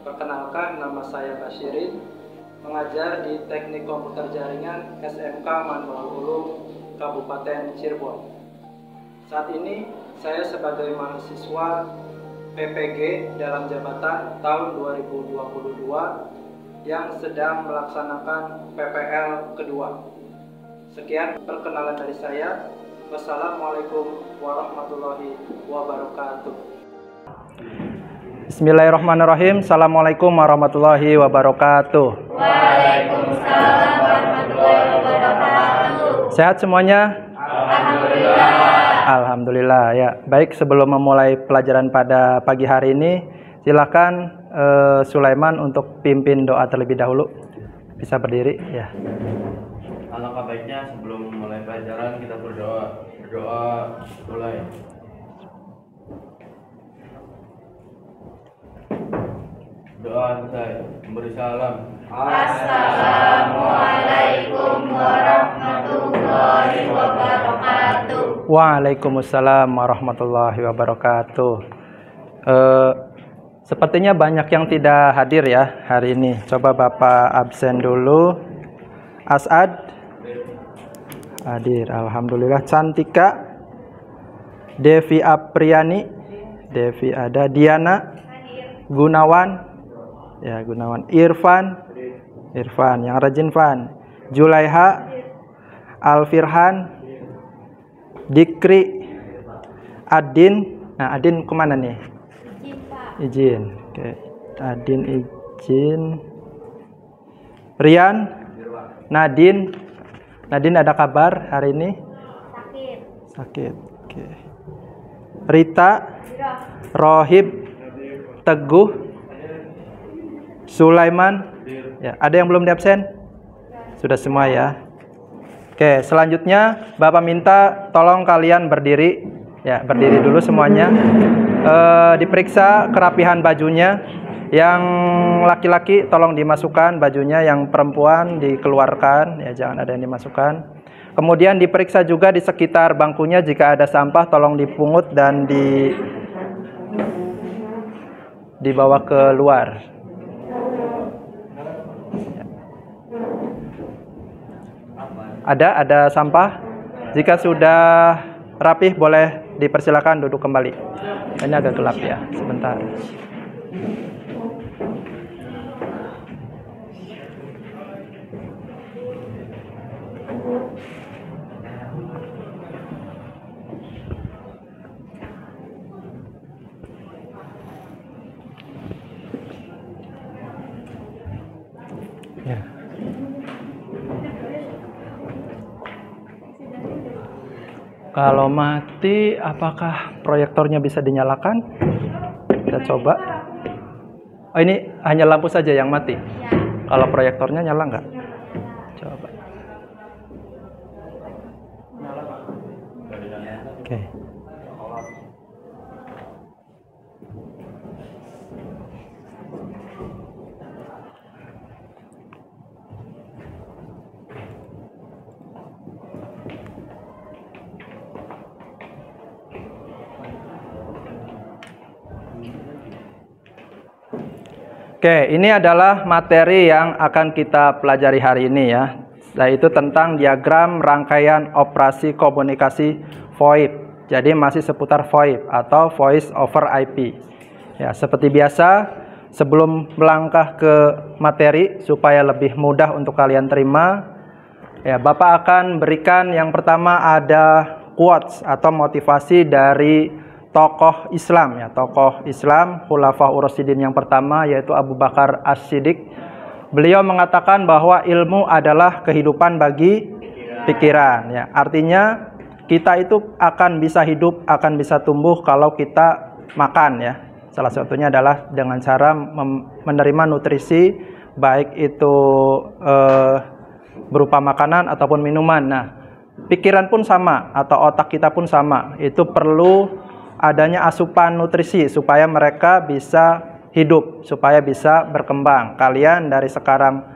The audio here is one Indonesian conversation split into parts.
Perkenalkan, nama saya Basyirin, mengajar di Teknik Komputer Jaringan SMK Manual Ulum, Kabupaten Cirebon. Saat ini saya sebagai mahasiswa PPG dalam jabatan tahun 2022 yang sedang melaksanakan PPL kedua. Sekian perkenalan dari saya. Wassalamualaikum warahmatullahi wabarakatuh. Bismillahirrahmanirrahim. Assalamualaikum warahmatullahi wabarakatuh. Waalaikumsalam warahmatullahi wabarakatuh. Sehat semuanya? Alhamdulillah. Alhamdulillah ya. Baik, sebelum memulai pelajaran pada pagi hari ini, silakan Sulaiman untuk pimpin doa terlebih dahulu. Bisa berdiri ya. Alangkah baiknya sebelum mulai pelajaran kita berdoa mulai. Doa selesai. Memberi salam. Assalamualaikum warahmatullahi wabarakatuh. Waalaikumsalam warahmatullahi wabarakatuh. Sepertinya banyak yang tidak hadir ya hari ini. Coba Bapak absen dulu. As'ad hadir, alhamdulillah. Cantika, Devi Apriani, Devi ada. Diana, Gunawan, ya Gunawan. Irfan, yang rajin Fan. Julaiha, Alfirhan, Dikri, Adin. Nah, Adin kemana nih? Izin. Oke, Adin izin. Rian, Nadine ada kabar hari ini? Sakit. Oke. Rita, Rohib, Teguh, Sulaiman. Ya, ada yang belum diabsen? Sudah semua ya. Oke, selanjutnya Bapak minta tolong kalian berdiri. Ya, berdiri dulu semuanya. Diperiksa kerapihan bajunya. Yang laki-laki tolong dimasukkan bajunya, yang perempuan dikeluarkan, ya jangan ada yang dimasukkan. Kemudian diperiksa juga di sekitar bangkunya, jika ada sampah tolong dipungut dan dibawa keluar. Ada sampah. Jika sudah rapih boleh dipersilakan duduk kembali. Ini agak gelap ya, sebentar. Ya. Kalau mati, apakah proyektornya bisa dinyalakan? Kita coba. Oh, ini hanya lampu saja yang mati. Kalau proyektornya nyala nggak? Coba. Oke. Oke, ini adalah materi yang akan kita pelajari hari ini ya, yaitu tentang diagram rangkaian operasi komunikasi VoIP. Jadi masih seputar VoIP atau Voice over IP. Ya, seperti biasa, sebelum melangkah ke materi supaya lebih mudah untuk kalian terima, ya Bapak akan berikan yang pertama ada quotes atau motivasi dari tokoh Islam ya, tokoh Islam Khulafaur Rasyidin yang pertama yaitu Abu Bakar As-Siddiq. Beliau mengatakan bahwa ilmu adalah kehidupan bagi pikiran ya. Artinya kita itu akan bisa hidup, akan bisa tumbuh kalau kita makan ya. Salah satunya adalah dengan cara menerima nutrisi, baik itu berupa makanan ataupun minuman. Nah, pikiran pun sama atau otak kita pun sama. Itu perlu adanya asupan nutrisi supaya mereka bisa hidup, supaya bisa berkembang. Kalian dari sekarang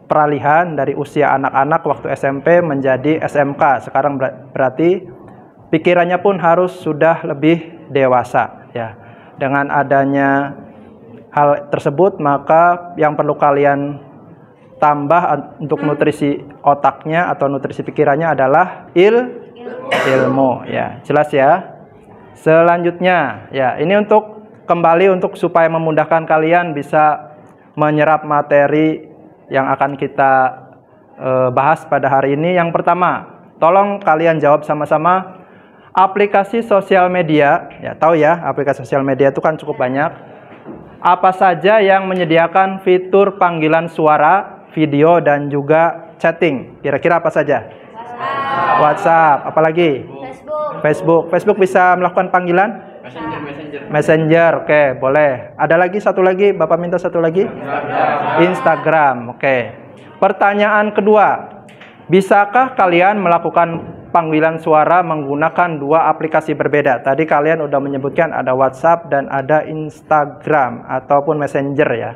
peralihan dari usia anak-anak waktu SMP menjadi SMK. Sekarang berarti pikirannya pun harus sudah lebih dewasa ya. Dengan adanya hal tersebut, maka yang perlu kalian tambah untuk nutrisi otaknya atau nutrisi pikirannya adalah ilmu. Ya, jelas ya. Selanjutnya, ya, ini untuk kembali untuk supaya memudahkan kalian bisa menyerap materi yang akan kita bahas pada hari ini. Yang pertama, tolong kalian jawab sama-sama. Aplikasi sosial media, ya tahu ya, aplikasi sosial media itu kan cukup banyak. Apa saja yang menyediakan fitur panggilan suara, video, dan juga chatting? Kira-kira apa saja? WhatsApp. Apalagi? Facebook bisa melakukan panggilan? Messenger. Oke, boleh. Ada lagi satu lagi, Bapak minta satu lagi? Instagram. Oke. Pertanyaan kedua, bisakah kalian melakukan panggilan suara menggunakan dua aplikasi berbeda? Tadi kalian udah menyebutkan ada WhatsApp dan ada Instagram ataupun Messenger ya.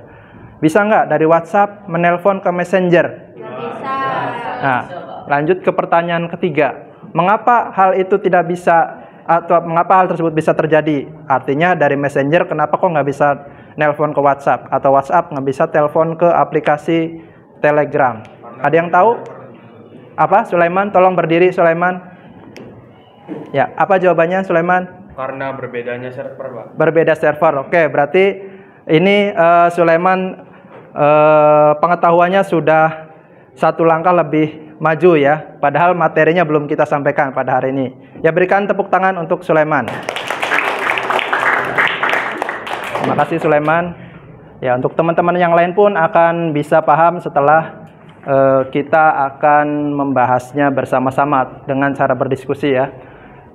Bisa nggak dari WhatsApp menelpon ke Messenger? Bisa. Nah, lanjut ke pertanyaan ketiga. Mengapa hal itu tidak bisa atau mengapa hal tersebut bisa terjadi? Artinya dari Messenger kenapa kok nggak bisa nelpon ke WhatsApp atau WhatsApp nggak bisa telepon ke aplikasi Telegram? Ada yang tahu? Apa? Sulaiman, tolong berdiri Sulaiman. Ya, apa jawabannya Sulaiman? Karena berbedanya server, Pak. Berbeda server. Oke, berarti ini Sulaiman pengetahuannya sudah satu langkah lebih maju ya. Padahal materinya belum kita sampaikan pada hari ini. Ya, berikan tepuk tangan untuk Sulaiman. Terima kasih Sulaiman. Ya, untuk teman-teman yang lain pun akan bisa paham setelah kita akan membahasnya bersama-sama dengan cara berdiskusi ya.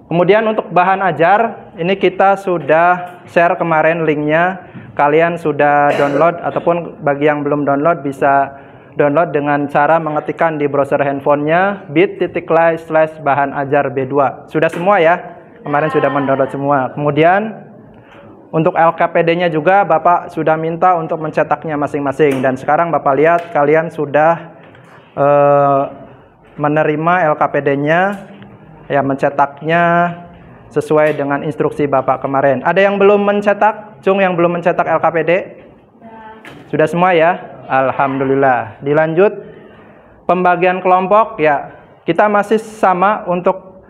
Kemudian untuk bahan ajar, ini kita sudah share kemarin linknya. Kalian sudah download ataupun bagi yang belum download bisa download dengan cara mengetikkan di browser handphonenya bit.ly/bahan ajar B2. Sudah semua ya? Kemarin sudah mendownload semua. Kemudian untuk LKPD-nya juga Bapak sudah minta untuk mencetaknya masing-masing. Dan sekarang Bapak lihat kalian sudah menerima LKPD-nya, ya mencetaknya sesuai dengan instruksi Bapak kemarin. Ada yang belum mencetak? Cung yang belum mencetak LKPD? Sudah semua ya? Alhamdulillah. Dilanjut pembagian kelompok ya. Kita masih sama untuk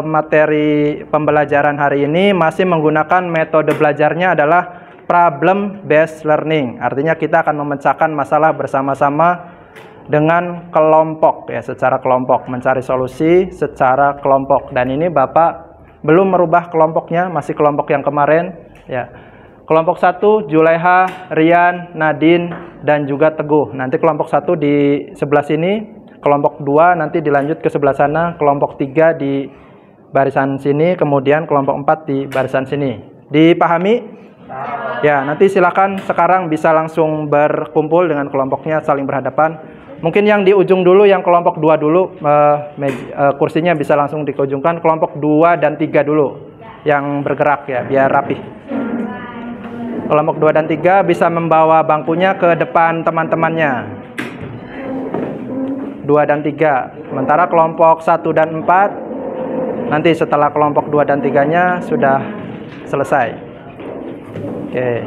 materi pembelajaran hari ini masih menggunakan metode belajarnya adalah problem based learning. Artinya kita akan memecahkan masalah bersama-sama dengan kelompok ya, secara kelompok, mencari solusi secara kelompok. Dan ini Bapak belum merubah kelompoknya, masih kelompok yang kemarin ya. Kelompok 1 Juleha, Rian, Nadine dan juga Teguh. Nanti kelompok 1 di sebelah sini, kelompok 2 nanti dilanjut ke sebelah sana, kelompok 3 di barisan sini, kemudian kelompok 4 di barisan sini. Dipahami? Ya, nanti silakan sekarang bisa langsung berkumpul dengan kelompoknya saling berhadapan. Mungkin yang di ujung dulu, yang kelompok 2 dulu, kursinya bisa langsung dikeujungkan. Kelompok 2 dan 3 dulu yang bergerak ya, biar rapi. Kelompok 2 dan 3 bisa membawa bangkunya ke depan teman-temannya. 2 dan 3. Sementara kelompok 1 dan 4, nanti setelah kelompok 2 dan 3-nya sudah selesai. Oke.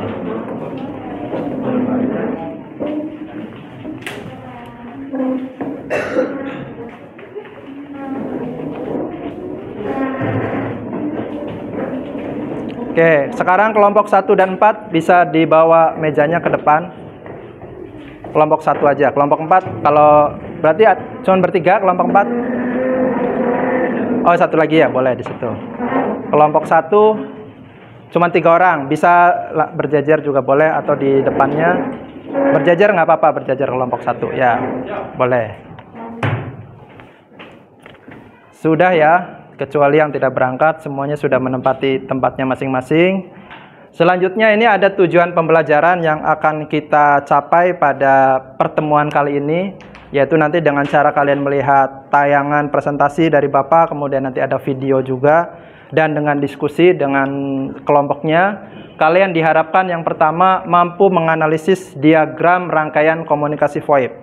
Oke, sekarang kelompok 1 dan 4 bisa dibawa mejanya ke depan. Kelompok 1 aja, kelompok 4 kalau berarti cuma bertiga, kelompok 4. Oh, satu lagi ya, boleh di situ. Kelompok 1 cuma 3 orang, bisa berjajar juga boleh atau di depannya. Berjajar nggak apa-apa, berjajar kelompok 1 ya, boleh. Sudah ya. Kecuali yang tidak berangkat, semuanya sudah menempati tempatnya masing-masing. Selanjutnya ini ada tujuan pembelajaran yang akan kita capai pada pertemuan kali ini, yaitu nanti dengan cara kalian melihat tayangan presentasi dari Bapak, kemudian nanti ada video juga, dan dengan diskusi dengan kelompoknya. Kalian diharapkan yang pertama mampu menganalisis diagram rangkaian komunikasi VoIP.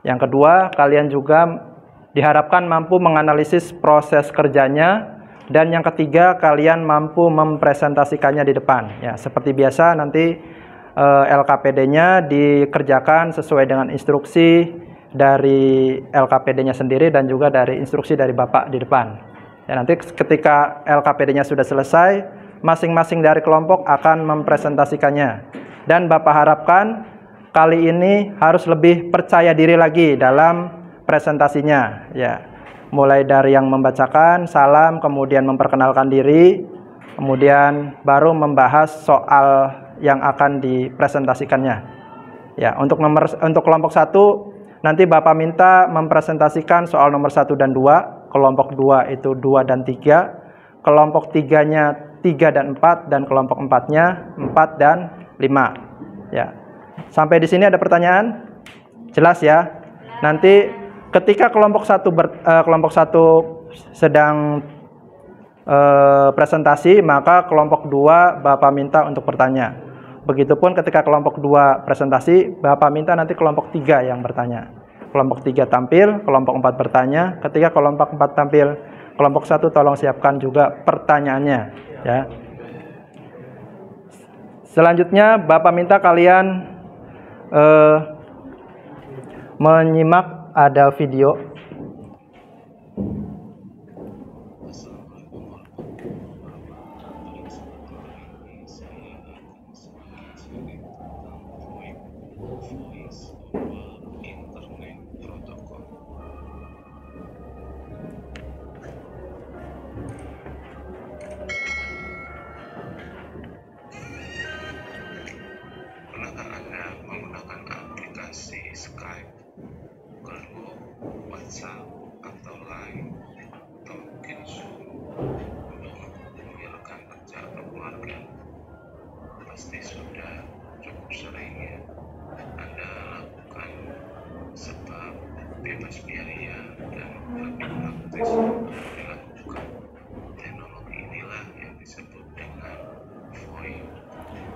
Yang kedua, kalian juga diharapkan mampu menganalisis proses kerjanya, Dan yang ketiga, kalian mampu mempresentasikannya di depan. Ya, seperti biasa nanti LKPD-nya dikerjakan sesuai dengan instruksi dari LKPD-nya sendiri dan juga dari instruksi dari Bapak di depan. Ya, nanti ketika LKPD-nya sudah selesai, masing-masing dari kelompok akan mempresentasikannya. Dan Bapak harapkan kali ini harus lebih percaya diri lagi dalam presentasinya. Ya, mulai dari yang membacakan salam, kemudian memperkenalkan diri, kemudian baru membahas soal yang akan dipresentasikannya. Ya, untuk kelompok 1 nanti Bapak minta mempresentasikan soal nomor 1 dan 2, kelompok 2 itu 2 dan 3, kelompok 3-nya 3 dan 4, dan kelompok 4-nya 4 dan 5. Ya. Sampai di sini ada pertanyaan? Jelas ya? Nanti ketika kelompok 1 sedang presentasi, maka kelompok 2 Bapak minta untuk bertanya. Begitupun ketika kelompok 2 presentasi, Bapak minta nanti kelompok 3 yang bertanya. Kelompok 3 tampil, kelompok 4 bertanya. Ketika kelompok 4 tampil, kelompok 1 tolong siapkan juga pertanyaannya. Ya. Selanjutnya, Bapak minta kalian menyimak ada video. Skype, Google, WhatsApp, atau Line, atau mungkin Zoom untuk menjalankan kerja keluarga. Pasti sudah cukup sering ya Anda lakukan, sebab bebas biaya dan lebih praktis dilakukan. Teknologi inilah yang disebut dengan VoIP.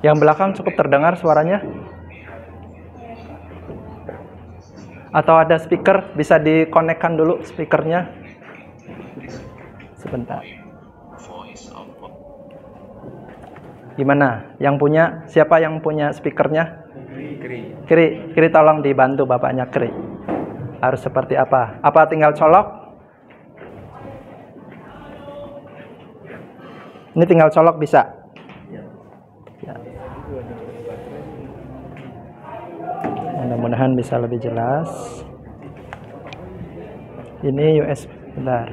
Yang belakang cukup terdengar suaranya? Atau ada speaker, bisa dikonekkan dulu speakernya. Sebentar. Gimana? Yang punya, siapa yang punya speakernya? Kiri tolong dibantu bapaknya, Kiri. Harus seperti apa? Apa tinggal colok? Ini tinggal colok bisa? Ya. Mudah-mudahan bisa lebih jelas. Ini USB, bentar.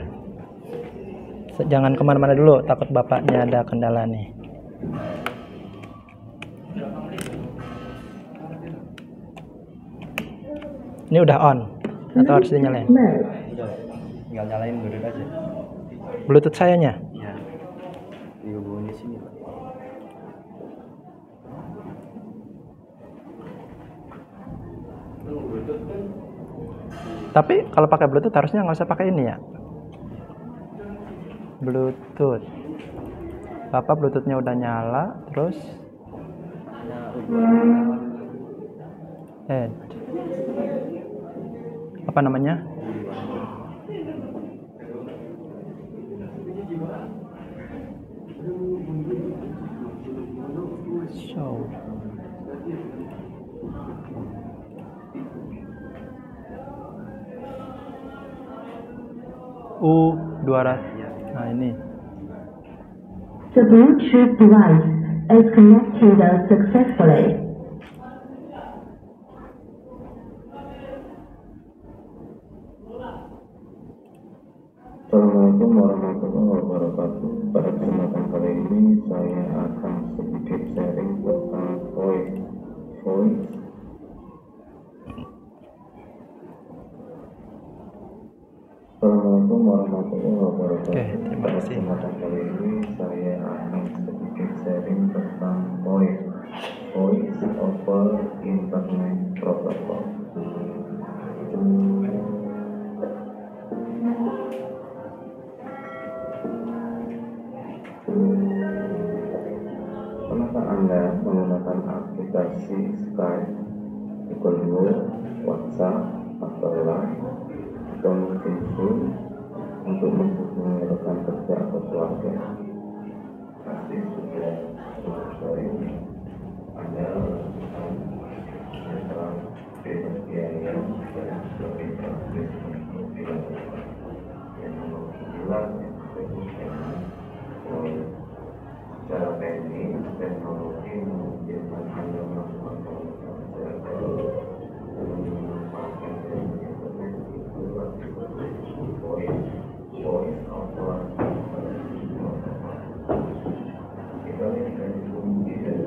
Jangan kemana-mana dulu, takut bapaknya ada kendala nih. Ini udah on atau harus dinyalain? Tinggal nyalain Bluetooth aja. Bluetooth sayanya? Ya. Dihubungin di sini. Tapi kalau pakai Bluetooth harusnya nggak usah pakai ini ya. Bluetooth. Bapak Bluetoothnya udah nyala, terus add. Apa namanya? Show. U200. Nah, ini. The Bluetooth device is connected successfully. Assalamualaikum warahmatullahi wabarakatuh. Pada kesempatan kali ini saya akan sedikit sharing tentang voice. Assalamualaikum warahmatullahi wabarakatuh. Oke, terima Pada kasih. kesempatan kali ini saya akan sedikit sharing tentang voice over Internet Protocol. Pernahkah Anda menggunakan aplikasi Skype, Google, WhatsApp, atau Line, atau mungkin Zoom untuk menghubungi rekan kerja atau keluarga. Pasti sudah selesai. Anda netral bebas biaya dan lebih praktis untuk dilakukan. Yang nomor 9 yang disebut dengan secara teknis teknologi memungkinkan Anda melakukan komunikasi dengan memanfaatkan internet itulah voice over kita lihat dari fungsi dan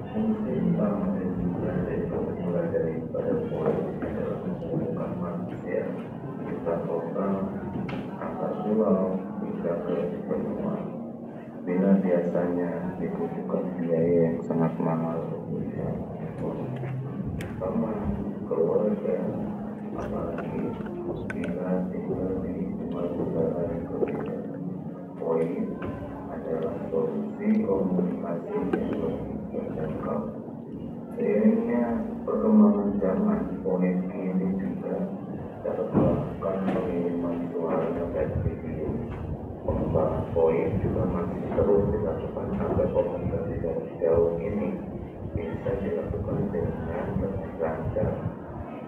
fungsi utama dan juga mulai daripada voice adalah menghubungkan manusia kita total antar pulau hingga ke benua. Bila biasanya dibutuhkan biaya yang sangat mahal sama keluarga, apalagi bila tinggal di dua negara yang berbeda. Voice adalah solusi komunikasi yang lebih terjangkau. Seiringnya perkembangan zaman, voice ini juga dapat melakukan pengiriman suara dan video. Pengembangan voice juga masih terus dilakukan agar komunikasi jarak jauh ini bisa dilakukan dengan lebih lancar,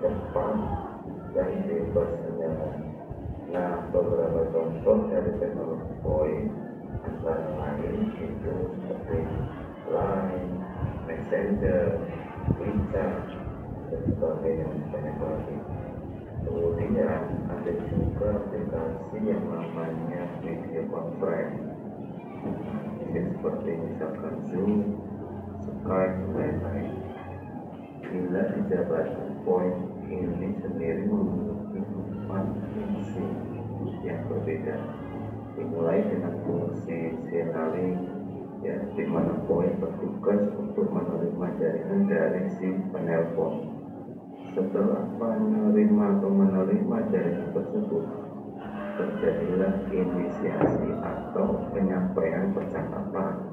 cepat, dan bebas kendala. Nah, beberapa contoh dari teknologi voice antara lain itu seperti Line, Messenger, WeChat, dan sebagainya, banyak lagi. Kemudian ada juga aplikasi yang namanya video conference, seperti misalkan Zoom, Skype, dan lain-lain. Bila dijabarkan poin ini sendiri memiliki 4 fungsi yang berbeda, dimulai dengan fungsi signaling, ya, di mana poin bertugas untuk menerima jaringan dari si penelpon. Setelah menerima jaringan tersebut, terjadilah inisiasi atau penyampaian percakapan.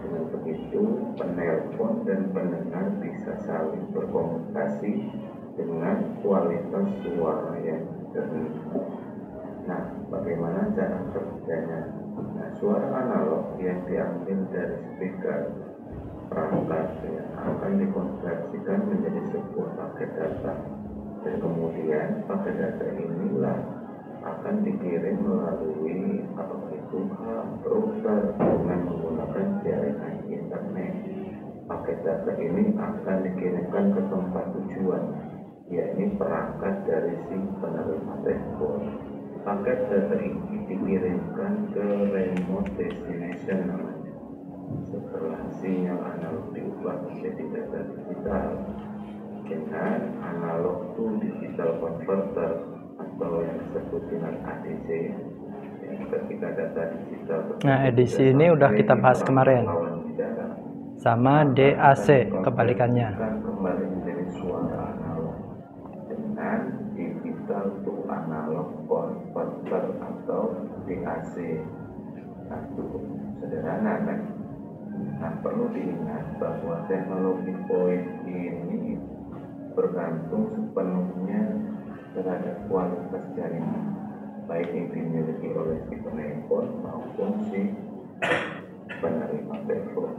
Dengan begitu, penelpon dan pendengar bisa saling berkomunikasi dengan kualitas suara yang jernih. Nah, bagaimana cara kerjanya? Nah, suara analog yang diambil dari speaker perangkat akan dikonversikan menjadi sebuah paket data, dan kemudian paket data inilah akan dikirim melalui apakah itu router dengan menggunakan jaringan internet. Paket data ini akan dikirimkan ke tempat tujuan, yakni perangkat dari si penerima telepon. Paket data ini dikirimkan ke remote destination namanya. Setelah sinyal analog diubah menjadi data digital dengan analog to digital converter atau yang disebut dengan ADC. Ketika data digital ADC ini udah kita bahas kemarin sama DAC kebalikannya. Kembali menjadi suara analog dengan digital to analog converter atau DAC. Nah, cukup sederhana kan? Nah, perlu diingat bahwa teknologi voice ini bergantung sepenuhnya terhadap kualitas jaringan, baik yang dimiliki oleh si penelpon maupun si penerima telepon.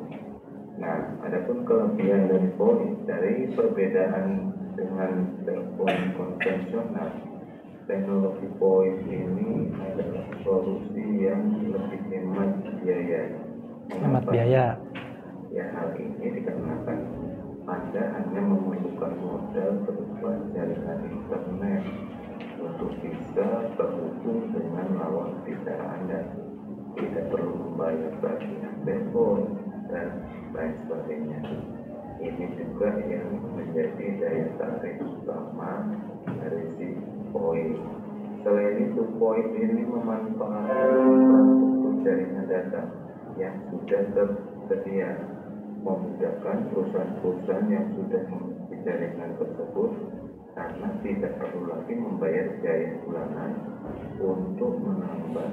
Nah, adapun kelebihan dari voice, dari perbedaan dengan telepon konvensional, teknologi voice ini adalah solusi yang lebih hemat biaya. Hemat biaya. Ya, hal ini dikarenakan Anda hanya memerlukan modal berupa jaringan internet untuk bisa terhubung dengan lawan bicara Anda. Tidak perlu membayar tagihan telepon dan lain sebagainya. Ini juga yang menjadi daya tarik utama dari si voice. Selain itu, voice ini memanfaatkan infrastruktur jaringan data yang sudah tersedia, memudahkan perusahaan-perusahaan yang sudah memiliki jaringan tersebut karena tidak perlu lagi membayar biaya bulanan untuk menambah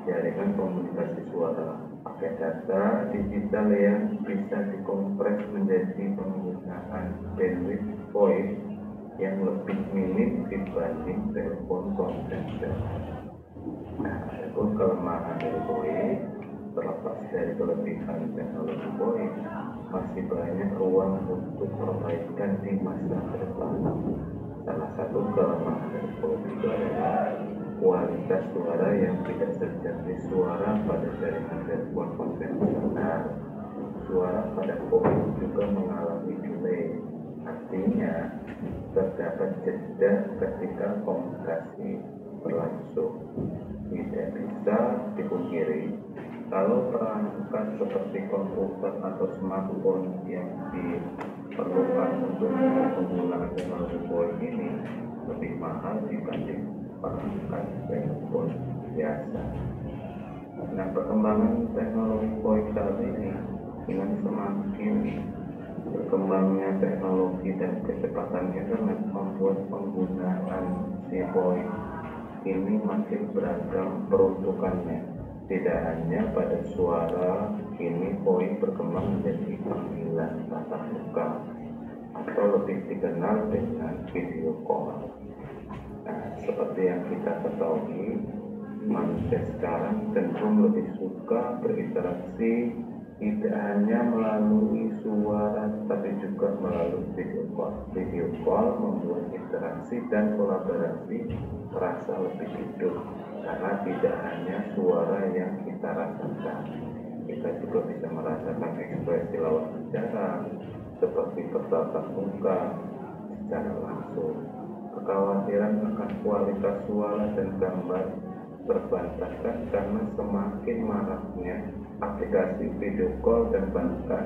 jaringan komunikasi suara. Pakai data digital yang bisa dikompres menjadi penggunaan bandwidth voice yang lebih minim dibanding telepon konvensional. Nah, adapun kelemahan dari VoIP, terlepas dari kelebihan teknologi VoIP, masih banyak ruang untuk perbaikan di masa ke depan. Salah satu kelemahan dari VoIP itu adalah kualitas suara yang tidak seperti suara pada jaringan telepon konvensional. Suara pada VoIP juga mengalami delay. Artinya, terdapat jeda ketika komunikasi berlangsung. Tidak bisa dipungkiri, kalau perangkat seperti komputer atau smartphone yang diperlukan untuk menggunakan teknologi VoIP ini lebih mahal dibanding perangkat telepon biasa. Nah, perkembangan teknologi VoIP saat ini dengan semakin berkembangnya teknologi dan kecepatan internet membuat penggunaan si VoIP ini makin beragam peruntukannya. Tidak hanya pada suara, kini VoIP berkembang menjadi panggilan tatap muka atau lebih dikenal dengan video call. Nah, seperti yang kita ketahui, manusia sekarang cenderung lebih suka berinteraksi tidak hanya melalui suara tapi juga melalui video call. Video call membuat interaksi dan kolaborasi terasa lebih hidup karena tidak hanya suara yang kita rasakan, kita juga bisa merasakan ekspresi lawan bicara seperti bertatap muka secara langsung. Kekhawatiran akan kualitas suara dan gambar terbantahkan karena semakin maraknya aplikasi video call dan bahkan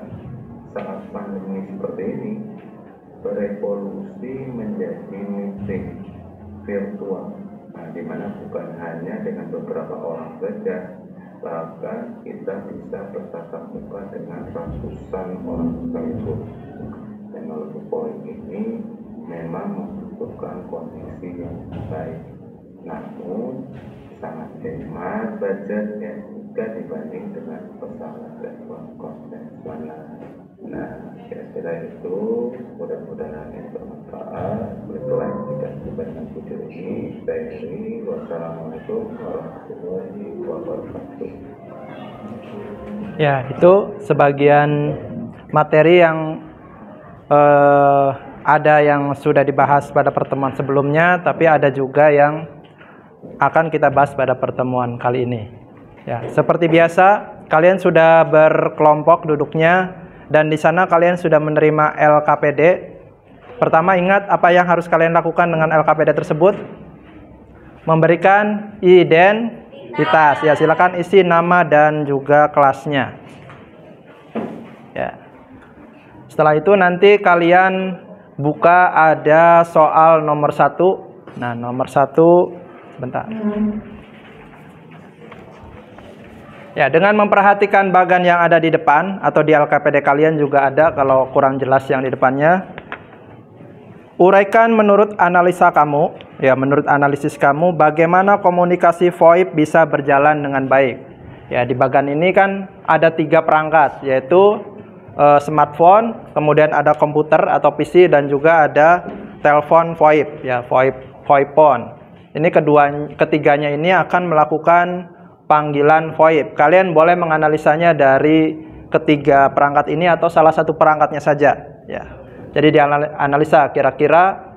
saat pandemi seperti ini berevolusi menjadi meeting virtual. Nah, di mana bukan hanya dengan beberapa orang saja, bahkan kita bisa bertatap muka dengan ratusan orang sekaligus. Teknologi VoIP ini memang membutuhkan kondisi yang baik, namun sangat hemat budgetnya jika dibanding dengan pesawat telepon konvensional. Nah, kira-kira itu mudah-mudahan yang bermanfaat. Berikutnya kita coba dengan video ini. Saya Heri. Wassalamualaikum warahmatullahi wabarakatuh. Ya, itu sebagian materi yang ada yang sudah dibahas pada pertemuan sebelumnya, tapi ada juga yang akan kita bahas pada pertemuan kali ini. Ya, seperti biasa, kalian sudah berkelompok duduknya dan di sana kalian sudah menerima LKPD. Pertama, ingat apa yang harus kalian lakukan dengan LKPD tersebut? Memberikan identitas. Ya, silakan isi nama dan juga kelasnya. Ya. Setelah itu nanti kalian buka ada soal nomor 1. Nah, nomor 1 bentar. Ya, dengan memperhatikan bagan yang ada di depan atau di LKPD kalian juga ada kalau kurang jelas yang di depannya. Uraikan menurut analisa kamu, ya menurut analisis kamu bagaimana komunikasi VoIP bisa berjalan dengan baik. Ya, di bagan ini kan ada 3 perangkat, yaitu smartphone, kemudian ada komputer atau PC dan juga ada telepon VoIP, ya VoIP phone. Ini ketiganya ini akan melakukan panggilan VoIP. Kalian boleh menganalisanya dari ketiga perangkat ini atau salah satu perangkatnya saja. Ya. Jadi dianalisa kira-kira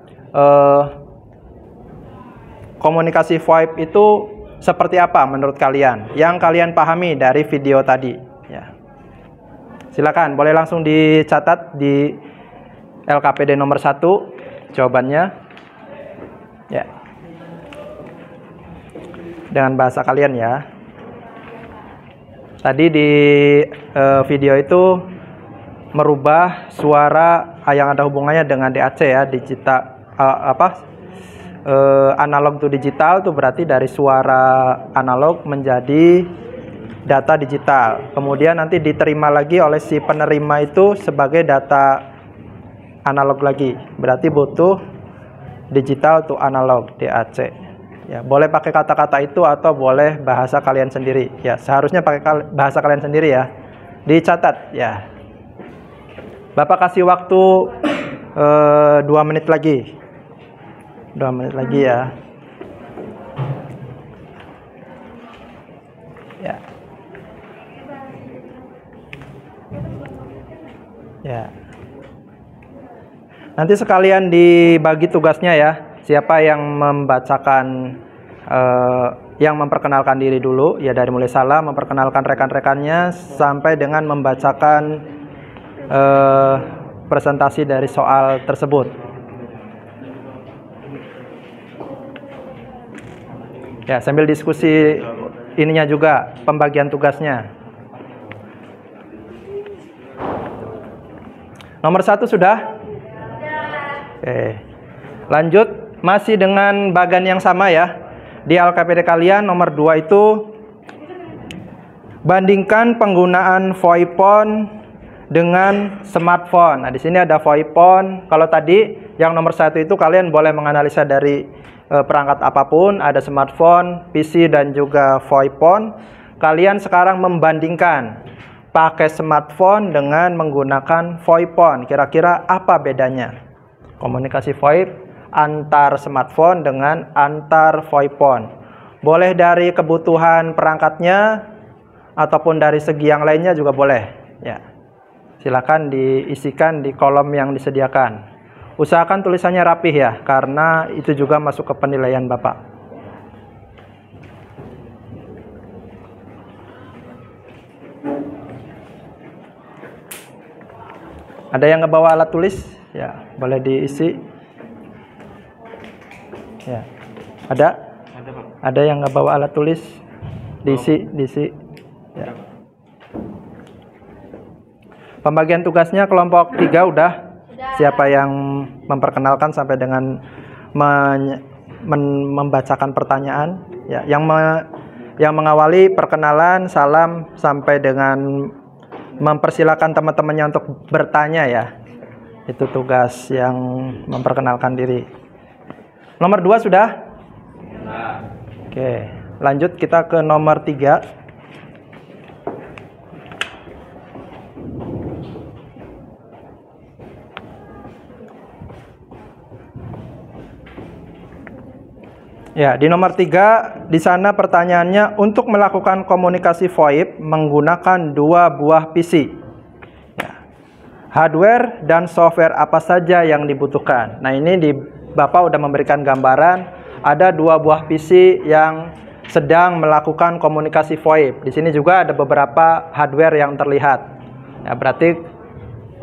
komunikasi VoIP itu seperti apa menurut kalian? Yang kalian pahami dari video tadi. Ya. Silakan, boleh langsung dicatat di LKPD nomor 1 jawabannya. Ya. Dengan bahasa kalian ya. Tadi di video itu merubah suara yang ada hubungannya dengan DAC ya, digital analog to digital itu berarti dari suara analog menjadi data digital. Kemudian nanti diterima lagi oleh si penerima itu sebagai data analog lagi. Berarti butuh digital to analog DAC. Ya, boleh pakai kata-kata itu atau boleh bahasa kalian sendiri. Ya, seharusnya pakai bahasa kalian sendiri ya. Dicatat ya. Bapak kasih waktu 2 menit lagi. 2 menit lagi ya. Ya. Nanti sekalian dibagi tugasnya ya. Siapa yang membacakan, yang memperkenalkan diri dulu, ya dari mulai salam, memperkenalkan rekan-rekannya, sampai dengan membacakan presentasi dari soal tersebut. Ya, sambil diskusi ininya juga, pembagian tugasnya. Nomor 1 sudah? Oke. Lanjut, masih dengan bagan yang sama ya. Di LKPD kalian nomor 2 itu bandingkan penggunaan VoIP phone dengan smartphone. Nah, di sini ada VoIP phone. Kalau tadi yang nomor 1 itu kalian boleh menganalisa dari perangkat apapun, ada smartphone, PC dan juga VoIP phone. Kalian sekarang membandingkan pakai smartphone dengan menggunakan VoIP phone. Kira-kira apa bedanya? Komunikasi VoIP antar smartphone dengan antar VoIP phone. Boleh dari kebutuhan perangkatnya ataupun dari segi yang lainnya juga boleh. Ya. Silakan diisikan di kolom yang disediakan. Usahakan tulisannya rapih ya, karena itu juga masuk ke penilaian Bapak. Ada yang ngebawa alat tulis? Ya, boleh diisi. Ya. Ada? Ada yang nggak bawa alat tulis? Diisi. Ya. Pembagian tugasnya kelompok 3 udah. Siapa yang memperkenalkan sampai dengan membacakan pertanyaan? Ya, yang mengawali perkenalan, salam sampai dengan mempersilakan teman-temannya untuk bertanya ya. Itu tugas yang memperkenalkan diri. Nomor 2 sudah? Oke, lanjut kita ke nomor 3. Ya, di nomor 3 di sana pertanyaannya untuk melakukan komunikasi VoIP menggunakan 2 buah PC. Hardware dan software apa saja yang dibutuhkan. Nah, ini Bapak udah memberikan gambaran ada 2 buah PC yang sedang melakukan komunikasi VoIP. Di sini juga ada beberapa hardware yang terlihat. Ya, berarti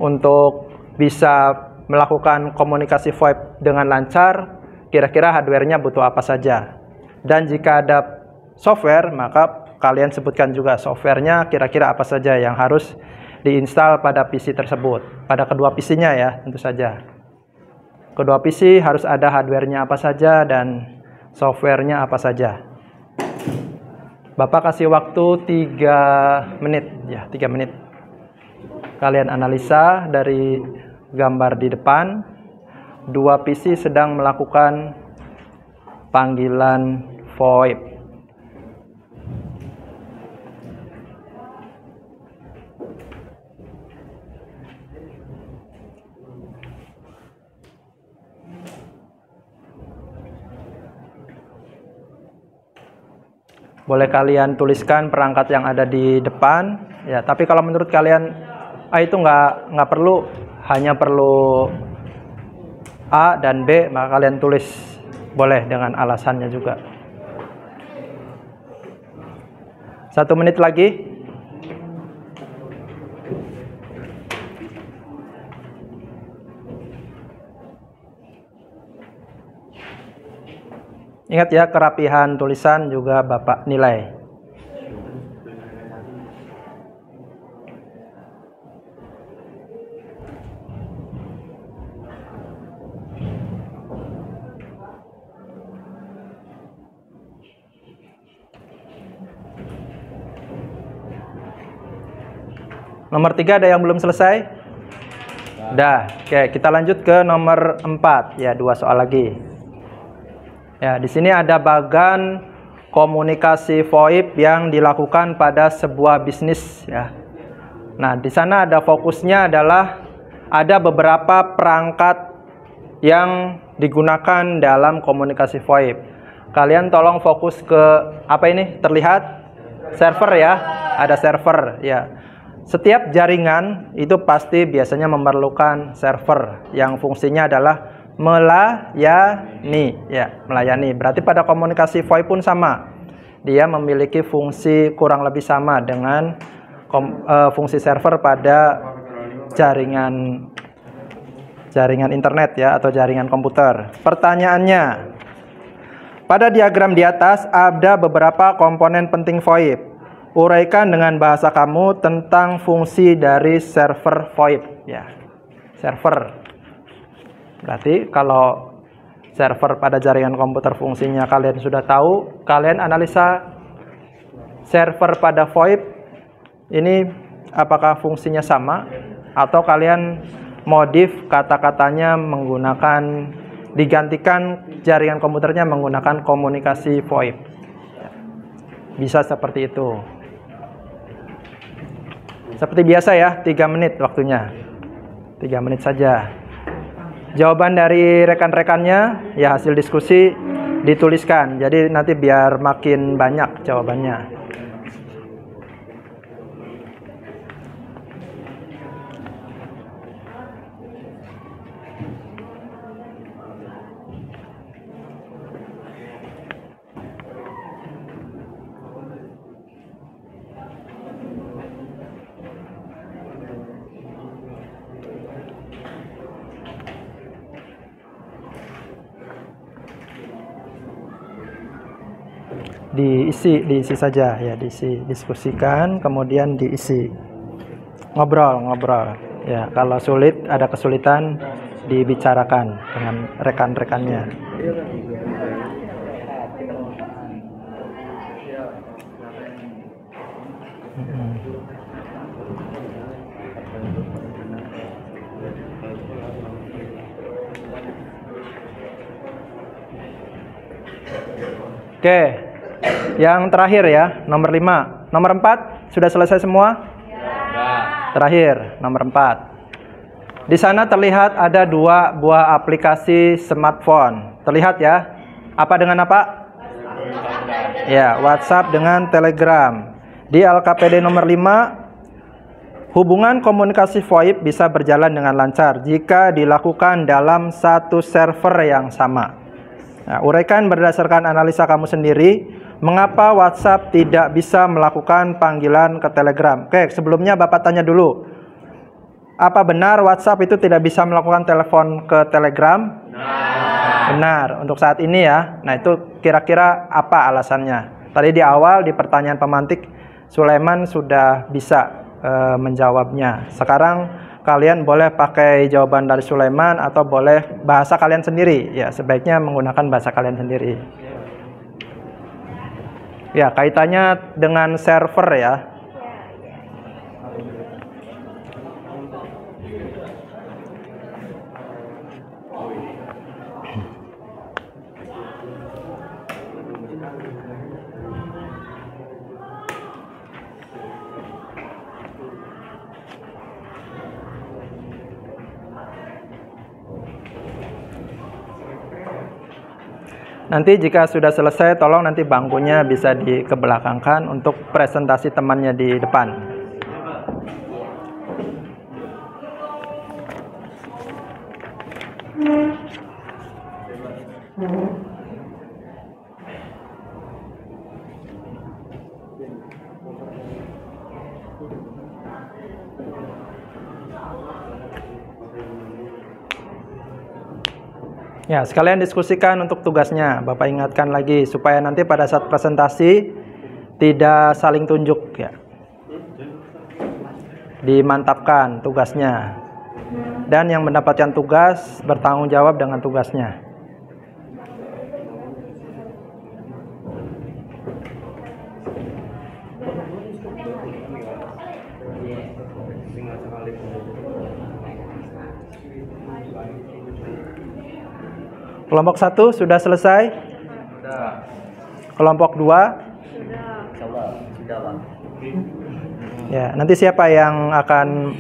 untuk bisa melakukan komunikasi VoIP dengan lancar, kira-kira hardware-nya butuh apa saja. Dan jika ada software, maka kalian sebutkan juga software-nya kira-kira apa saja yang harus diinstal pada PC tersebut. Pada kedua PC-nya ya, tentu saja. Kedua PC harus ada hardware-nya apa saja dan software-nya apa saja. Bapak kasih waktu 3 menit ya, 3 menit. Kalian analisa dari gambar di depan. 2 PC sedang melakukan panggilan VoIP. Boleh kalian tuliskan perangkat yang ada di depan ya, tapi kalau menurut kalian itu nggak perlu, hanya perlu A dan B, maka kalian tulis boleh dengan alasannya juga. 1 menit lagi. Ingat ya, kerapihan tulisan juga Bapak nilai. Nomor 3 ada yang belum selesai? Udah. Oke, kita lanjut ke nomor 4 ya, 2 soal lagi. Ya, di sini ada bagan komunikasi VoIP yang dilakukan pada sebuah bisnis ya. Nah, di sana ada fokusnya adalah ada beberapa perangkat yang digunakan dalam komunikasi VoIP. Kalian tolong fokus ke apa ini? Terlihat server ya, ada server ya. Setiap jaringan itu pasti biasanya memerlukan server yang fungsinya adalah melayani, ya, melayani. Berarti pada komunikasi VoIP pun sama. Dia memiliki fungsi kurang lebih sama dengan fungsi server pada jaringan internet ya, atau jaringan komputer. Pertanyaannya, pada diagram di atas ada beberapa komponen penting VoIP. Uraikan dengan bahasa kamu tentang fungsi dari server VoIP, ya. Server. Berarti kalau server pada jaringan komputer fungsinya kalian sudah tahu, kalian analisa server pada VoIP ini apakah fungsinya sama atau kalian modif kata-katanya menggunakan, digantikan jaringan komputernya menggunakan komunikasi VoIP. Bisa seperti itu. Seperti biasa ya, 3 menit waktunya. 3 menit saja. Jawaban dari rekan-rekannya, ya hasil diskusi dituliskan. Jadi nanti biar makin banyak jawabannya. Diisi saja ya, diisi, diskusikan, kemudian diisi, ngobrol ya. Kalau sulit, ada kesulitan, dibicarakan dengan rekan-rekannya. Oke. Yang terakhir ya, nomor 5. Nomor 4 sudah selesai semua? Ya. Terakhir, nomor 4. Di sana terlihat ada 2 buah aplikasi smartphone. Terlihat ya? Apa dengan apa? Ya, WhatsApp dengan Telegram. Di LKPD nomor 5, hubungan komunikasi VoIP bisa berjalan dengan lancar jika dilakukan dalam satu server yang sama. Nah, uraikan berdasarkan analisa kamu sendiri, mengapa WhatsApp tidak bisa melakukan panggilan ke Telegram? Oke, sebelumnya Bapak tanya dulu. Apa benar WhatsApp itu tidak bisa melakukan telepon ke Telegram? Benar, untuk saat ini ya. Nah, itu kira-kira apa alasannya? Tadi di awal di pertanyaan pemantik, Sulaiman sudah bisa menjawabnya. Sekarang kalian boleh pakai jawaban dari Sulaiman atau boleh bahasa kalian sendiri. Ya, sebaiknya menggunakan bahasa kalian sendiri. Ya, kaitannya dengan server ya. Nanti jika sudah selesai, tolong nanti bangkunya bisa dikebelakangkan untuk presentasi temannya di depan. Ya, sekalian diskusikan untuk tugasnya. Bapak ingatkan lagi supaya nanti pada saat presentasi tidak saling tunjuk ya. Dimantapkan tugasnya. Dan yang mendapatkan tugas bertanggung jawab dengan tugasnya. Kelompok 1 sudah selesai? Sudah. Kelompok 2? Sudah. Ya, nanti siapa yang akan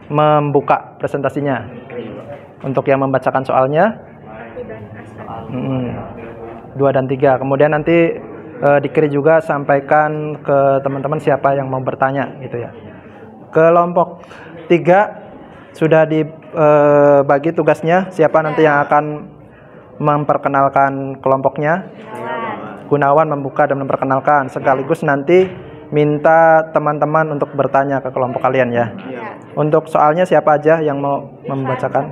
membuka presentasinya? Untuk yang membacakan soalnya? 2 dan 3. Kemudian nanti Dikri juga sampaikan ke teman-teman siapa yang mau bertanya gitu ya. Kelompok 3 sudah dibagi tugasnya. Siapa nanti yang akan memperkenalkan kelompoknya? Gunawan membuka dan memperkenalkan. Sekaligus nanti minta teman-teman untuk bertanya ke kelompok kalian ya. Untuk soalnya siapa aja yang mau membacakan?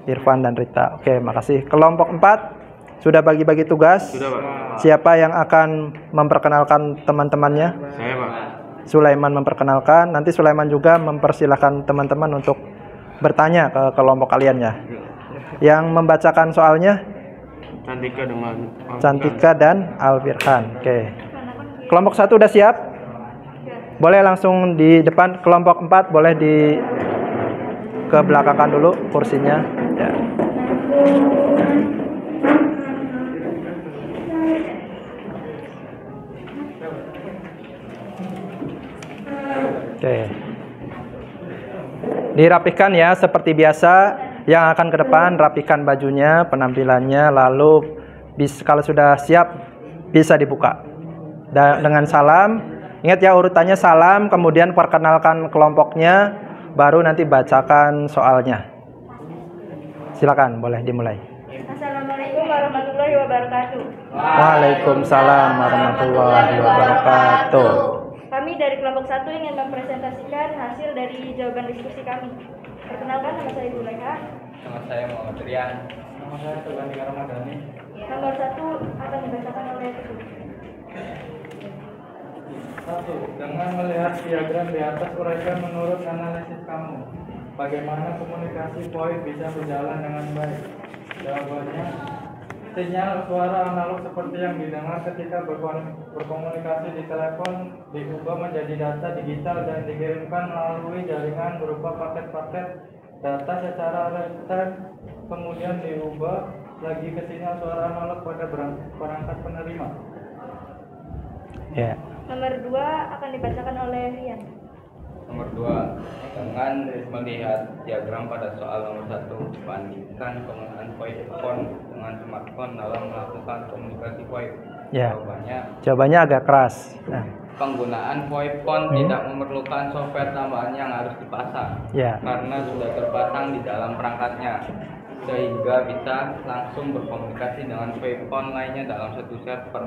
Irfan dan Rita. Oke, makasih. Kelompok 4 sudah bagi-bagi tugas. Sudah, Pak. Siapa yang akan memperkenalkan teman-temannya? Saya, Pak. Sulaiman memperkenalkan. Nanti Sulaiman juga mempersilahkan teman-teman untuk bertanya ke kelompok kalian ya. Yang membacakan soalnya Cantika dan Alfirhan. Oke. Kelompok 1 udah siap? Boleh langsung di depan. Kelompok 4 boleh di ke belakangkan dulu kursinya ya. Oke. Dirapihkan ya seperti biasa. Yang akan ke depan rapikan bajunya, penampilannya, lalu kalau sudah siap bisa dibuka. Dengan salam, ingat ya urutannya salam, kemudian perkenalkan kelompoknya, baru nanti bacakan soalnya. Silakan, boleh dimulai. Assalamualaikum warahmatullahi wabarakatuh. Waalaikumsalam warahmatullahi wabarakatuh. Kami dari kelompok 1 ingin mempresentasikan hasil dari jawaban diskusi kami. Perkenalkan, nama saya Zuleha. Nama saya Muhammad Rian. Nama saya Tugani Ramadhani. Nomor 1 akan dibacakan oleh Teguh. 1. Dengan melihat diagram di atas, uraikan menurut analisis kamu, bagaimana komunikasi VoIP bisa berjalan dengan baik. Jawabannya, sinyal suara analog seperti yang didengar ketika berkomunikasi di telepon diubah menjadi data digital dan dikirimkan melalui jaringan berupa paket-paket data secara real-time, kemudian diubah lagi ke sinyal suara analog pada perangkat penerima. Ya. Nomor 2 akan dibacakan oleh Rian. Nomor 2, dengan melihat diagram pada soal nomor 1, bandingkan penggunaan VoIP phone dengan smartphone dalam melakukan komunikasi VoIP. Ya. Jawabannya agak keras. Nah. Penggunaan VoIP phone tidak memerlukan software tambahan yang harus dipasang, karena sudah terpasang di dalam perangkatnya, sehingga bisa langsung berkomunikasi dengan VoIP phone lainnya dalam satu server.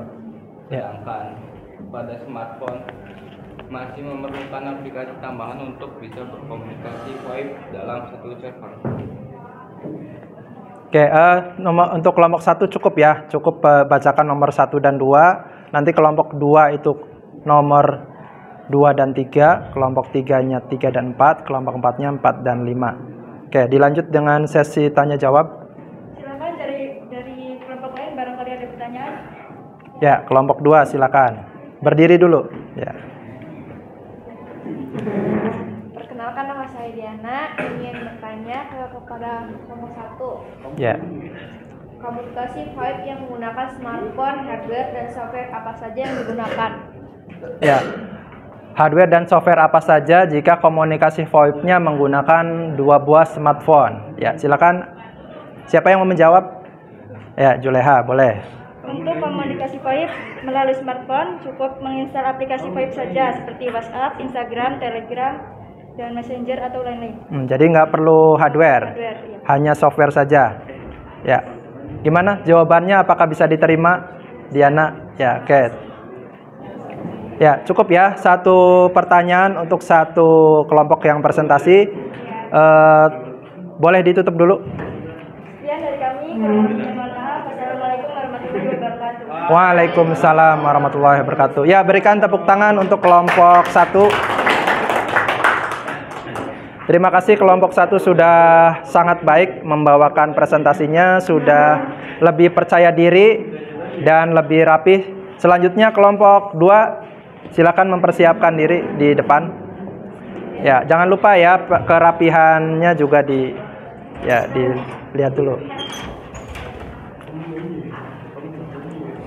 Sedangkan pada smartphone masih memerlukan aplikasi tambahan untuk bisa berkomunikasi VoIP dalam satu server. Oke, untuk kelompok 1 cukup ya, cukup bacakan nomor 1 dan 2. Nanti kelompok 2 itu nomor 2 dan 3, kelompok 3-nya 3 dan 4, kelompok 4-nya 4 dan 5. Oke, dilanjut dengan sesi tanya jawab. Silakan dari kelompok lain barangkali ada pertanyaan. Ya, kelompok 2 silakan. Berdiri dulu. Ya. Perkenalkan, nama saya Diana, ingin bertanya kepada kelompok 1. Ya. Komunikasi VoIP yang menggunakan smartphone, hardware dan software apa saja yang digunakan? Ya. Hardware dan software apa saja jika komunikasi VoIP-nya menggunakan 2 buah smartphone? Ya, silakan. Siapa yang mau menjawab? Ya, Juleha, boleh. Untuk komunikasi VoIP melalui smartphone, cukup menginstal aplikasi VoIP saja seperti WhatsApp, Instagram, Telegram, dan Messenger atau lain-lain. Jadi nggak perlu hardware, ya. Hanya software saja. Ya, gimana jawabannya? Apakah bisa diterima, Diana? Ya, oke. Ya, cukup ya. 1 pertanyaan untuk 1 kelompok yang presentasi. Boleh ditutup dulu. Sekian dari kami. Wassalamualaikum warahmatullahi wabarakatuh. Waalaikumsalam warahmatullahi wabarakatuh. Ya, berikan tepuk tangan untuk kelompok 1. Terima kasih, kelompok 1 sudah sangat baik membawakan presentasinya, sudah lebih percaya diri dan lebih rapih. Selanjutnya kelompok 2, silakan mempersiapkan diri di depan. Ya, jangan lupa ya kerapihannya juga dilihat dulu.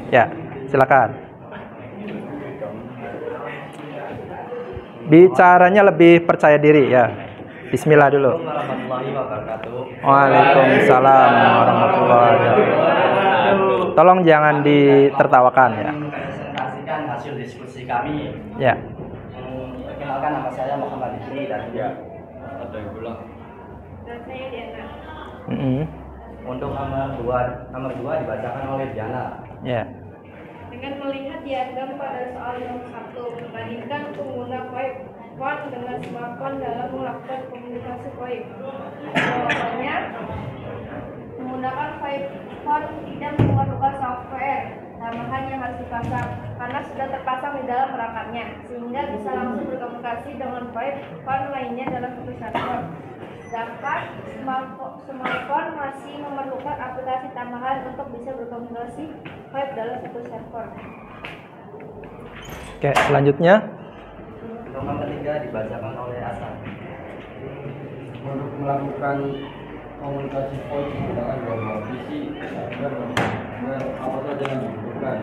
Ya, silakan. Bicaranya lebih percaya diri ya. Bismillah dulu. Waalaikumsalam warahmatullahi wabarakatuh. Tolong jangan ditertawakan ya. Presentasikan hasil diskusi kami. Ya. Perkenalkan, nama saya Muhammad Idri dan ada yang bilang. Dan saya Diana. Untuk nomor 2 dibacakan oleh Diana. Ya. Dengan melihat diagram pada soal nomor 1, membandingkan pengguna VoIP phone dengan smartphone dalam melakukan komunikasi VoIP. Jawabannya, menggunakan VoIP phone tidak memerlukan software tambahan yang harus dipasang karena sudah terpasang di dalam perangkatnya, sehingga bisa langsung berkomunikasi dengan VoIP phone lainnya dalam satu server. Sedangkan smartphone masih memerlukan aplikasi tambahan untuk bisa berkomunikasi VoIP dalam satu server. Oke, selanjutnya. Untuk nomor 3 dibacakan oleh Hasan. Untuk melakukan komunikasi VoIP menggunakan dua buah PC, hardware dan apa saja yang dibutuhkan.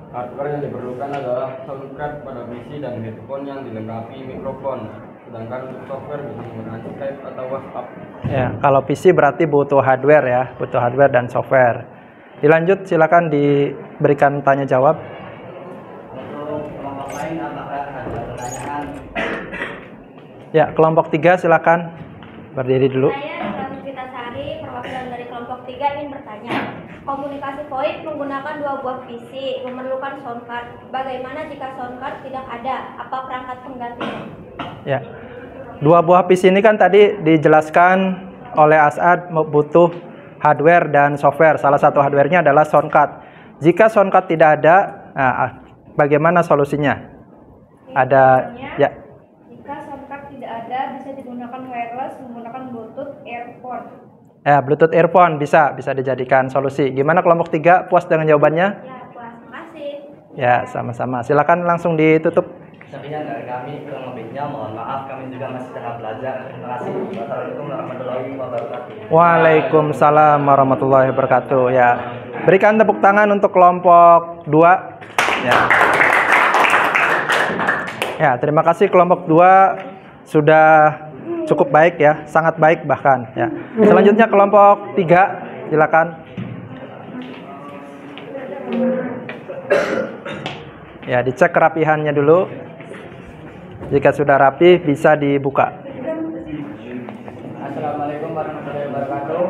Hardware yang diperlukan adalah sound card pada PC dan headphone yang dilengkapi mikrofon. Sedangkan untuk software bisa menggunakan Skype atau WhatsApp. Ya, kalau PC berarti butuh hardware ya, butuh hardware dan software. Dilanjut, silakan diberikan tanya jawab. Untuk kelompok lain apakah ada pertanyaan? Ya, kelompok 3 silakan berdiri dulu. Saya Rani Vitasari, perwakilan dari kelompok 3 ingin bertanya. Komunikasi VoIP menggunakan dua buah PC, memerlukan sound card. Bagaimana jika sound card tidak ada? Apa perangkat penggantinya? Ya, dua buah PC ini kan tadi dijelaskan oleh As'ad butuh hardware dan software. Salah satu hardwarenya adalah sound card. Jika sound card tidak ada, nah, bagaimana solusinya? Ada, ya. Jika sound card tidak ada, bisa digunakan wireless menggunakan Bluetooth earphone. Ya, Bluetooth earphone bisa dijadikan solusi. Gimana kelompok 3? Puas dengan jawabannya? Ya, puas. Makasih. Ya, sama-sama. Silakan langsung ditutup. Sekian dari kami, kurang lebihnya mohon maaf, kami juga masih sedang belajar. Terima kasih. Wassalamualaikum warahmatullahi wabarakatuh. Waalaikumsalam warahmatullahi wabarakatuh. Ya, berikan tepuk tangan untuk kelompok 2. Ya. Ya, terima kasih kelompok 2 sudah cukup baik ya, sangat baik bahkan ya. Selanjutnya kelompok 3, silakan. Ya, dicek kerapihannya dulu. Jika sudah rapi bisa dibuka. Assalamualaikum warahmatullahi wabarakatuh.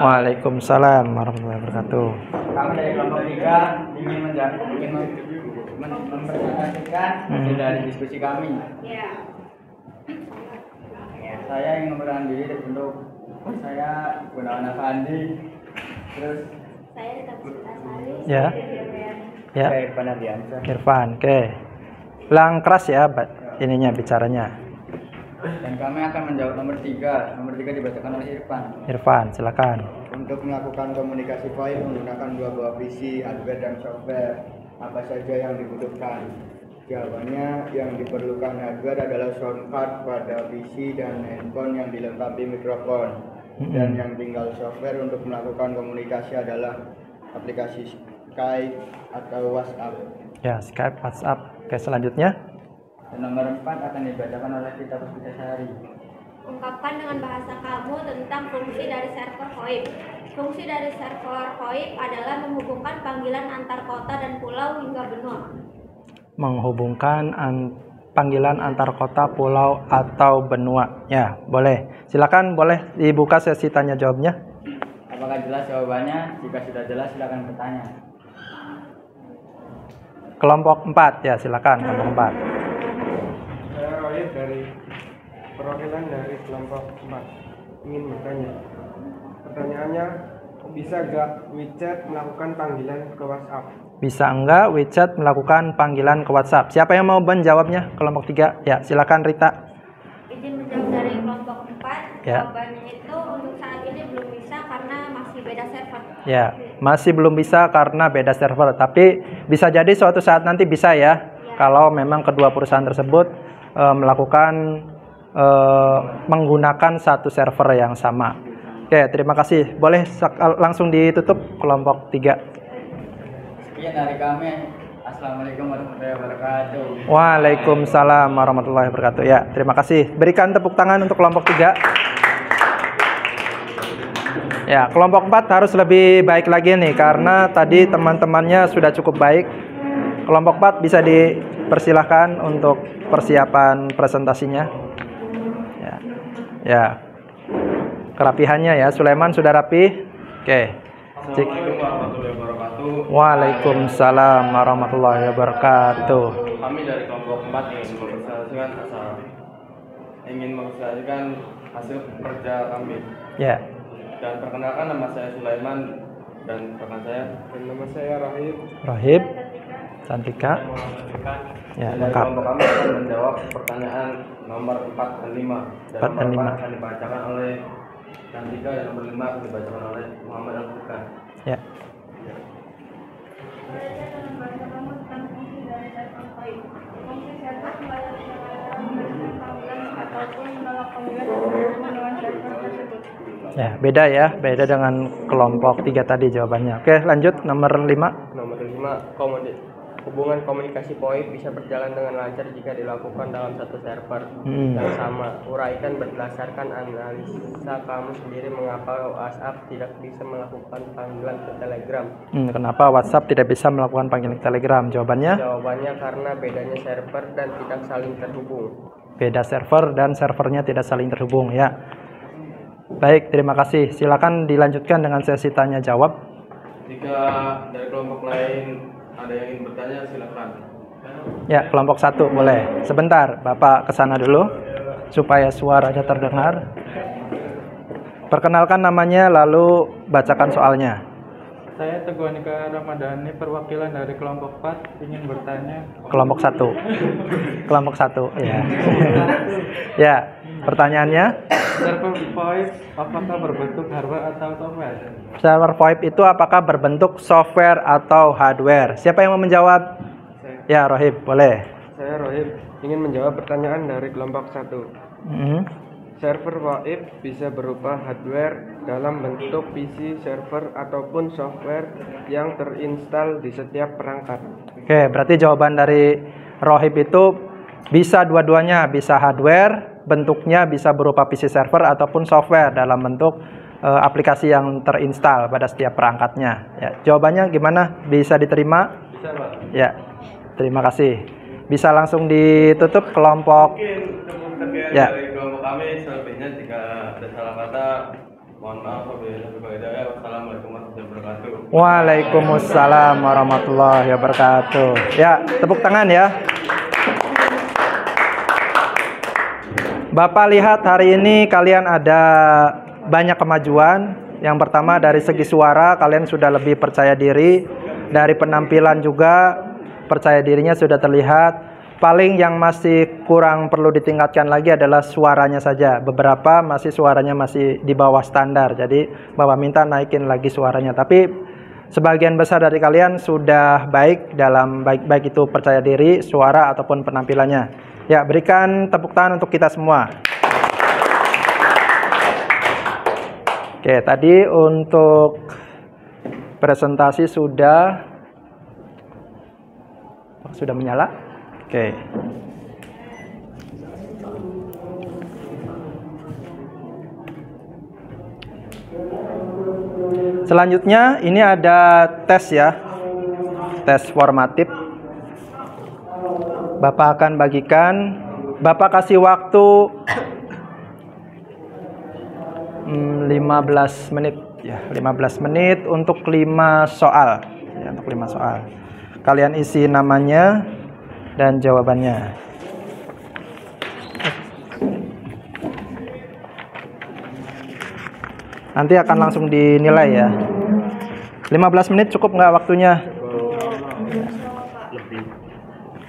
Waalaikumsalam warahmatullahi wabarakatuh. Kami dari kelompok 3 ingin mempresentasikan hasil dari diskusi kami. Ya. Saya ingin memperkenalkan diri untuk saya Gunawan Afandi, terus Saya Rita Puspitasari. Ya. Ya. Irfan Ardiansyah. Irfan, oke. Ulang keras ya ininya bicaranya. Dan kami akan menjawab nomor 3. Nomor 3 dibacakan oleh Irfan. Irfan, silakan. Untuk melakukan komunikasi VoIP menggunakan dua buah PC, hardware dan software, apa saja yang dibutuhkan? Jawabannya, yang diperlukan hardware adalah sound card pada PC dan handphone yang dilengkapi mikrofon. Dan yang tinggal software untuk melakukan komunikasi adalah aplikasi Skype atau WhatsApp. Ya, Skype, WhatsApp. Oke, selanjutnya. Dan nomor 4 akan dibacakan oleh Rita Puspitasari. Ungkapkan dengan bahasa kamu tentang fungsi dari server VoIP. Fungsi dari server VoIP adalah menghubungkan panggilan antar kota dan pulau hingga benua. Menghubungkan panggilan antar kota, pulau, atau benua. Ya, boleh. Silakan, boleh dibuka sesi tanya jawabnya. Apakah jelas jawabannya? Jika sudah jelas, silakan bertanya. Kelompok 4, ya silakan, kelompok 4. Saya Roy dari perwakilan dari kelompok 4 ingin bertanya. Pertanyaannya, bisa nggak WeChat melakukan panggilan ke WhatsApp? Bisa enggak WeChat melakukan panggilan ke WhatsApp? Siapa yang mau menjawabnya? Kelompok 3. Ya, silakan Rita. Izin menjawab dari kelompok 4. Ya. Jawabannya itu untuk saat ini belum bisa karena masih beda server. Ya, masih belum bisa karena beda server. Tapi bisa jadi suatu saat nanti bisa ya. Kalau memang kedua perusahaan tersebut melakukan menggunakan satu server yang sama. Oke, terima kasih. Boleh langsung ditutup kelompok 3. Sekian dari kami. Assalamualaikum warahmatullahi wabarakatuh. Waalaikumsalam warahmatullahi wabarakatuh. Ya, terima kasih. Berikan tepuk tangan untuk kelompok 3. Ya, kelompok 4 harus lebih baik lagi nih karena tadi teman-temannya sudah cukup baik. Kelompok 4 bisa dipersilahkan untuk persiapan presentasinya. Ya. Ya. Kerapihannya ya, Sulaiman sudah rapi? Oke. Assalamualaikum warahmatullahi wabarakatuh. Waalaikumsalam warahmatullahi wabarakatuh. Kami dari kelompok 4 ingin mempresentasikan hasil kerja kami. Ya. Dan perkenalkan, nama saya Sulaiman dan rekan saya. Dan nama saya Rahib. Rahib. Cantika. Ya, dari lengkap. kelompok kami akan menjawab pertanyaan nomor 4 dan 5. Dan 4 dan nomor 5 akan dibacakan oleh Cantika dan nomor 5 akan dibacakan oleh Muhammad Al-Furqan. Ya. Ya, beda ya, beda dengan kelompok 3 tadi jawabannya. Oke, lanjut nomor 5. Nomor 5, hubungan komunikasi VoIP bisa berjalan dengan lancar jika dilakukan dalam satu server yang sama. Uraikan berdasarkan analisa kamu sendiri mengapa WhatsApp tidak bisa melakukan panggilan ke Telegram. Kenapa WhatsApp tidak bisa melakukan panggilan ke Telegram? Jawabannya? Jawabannya karena bedanya server dan tidak saling terhubung. Beda server dan servernya tidak saling terhubung ya. Baik, terima kasih. Silakan dilanjutkan dengan sesi tanya jawab. Jika dari kelompok lain ada yang ingin bertanya, silakan. Ya, kelompok 1 boleh. Sebentar, Bapak ke sana dulu supaya suaranya terdengar. Perkenalkan namanya lalu bacakan soalnya. Saya Teguh Andika Ramadhani, perwakilan dari kelompok 4 ingin bertanya. Kelompok 1. Kelompok 1 ya. Ya, pertanyaannya? Server VoIP apakah berbentuk hardware atau software? Server VoIP itu apakah berbentuk software atau hardware? Siapa yang mau menjawab? Ya, Rohib, boleh. Saya Rohib, ingin menjawab pertanyaan dari kelompok 1. Server VoIP bisa berupa hardware dalam bentuk PC, server, ataupun software yang terinstal di setiap perangkat. Oke, berarti jawaban dari Rohib itu bisa dua-duanya, bisa hardware, bentuknya bisa berupa PC server ataupun software dalam bentuk aplikasi yang terinstal pada setiap perangkatnya. Ya, jawabannya gimana? Bisa diterima? Bisa, Pak. Ya, terima kasih. Bisa langsung ditutup kelompok. Ya. Dari kelompok kami, selebihnya jika ada salah kata, mohon maaf. Wassalamualaikum warahmatullahi wabarakatuh. Waalaikumsalam warahmatullahi wabarakatuh. Ya, tepuk tangan ya. Bapak lihat hari ini kalian ada banyak kemajuan. Yang pertama dari segi suara kalian sudah lebih percaya diri. Dari penampilan juga percaya dirinya sudah terlihat. Paling yang masih kurang perlu ditingkatkan lagi adalah suaranya saja. Beberapa masih suaranya masih di bawah standar. Jadi Bapak minta naikin lagi suaranya. Tapi sebagian besar dari kalian sudah baik dalam baik itu percaya diri, suara ataupun penampilannya. Ya, berikan tepuk tangan untuk kita semua. Oke, tadi untuk presentasi sudah menyala. Oke. Selanjutnya ini ada tes ya. Tes formatif. Bapak akan bagikan, Bapak kasih waktu 15 menit ya, 15 menit untuk 5 soal. Ya, untuk 5 soal. Kalian isi namanya dan jawabannya. Nanti akan langsung dinilai ya. 15 menit cukup nggak waktunya?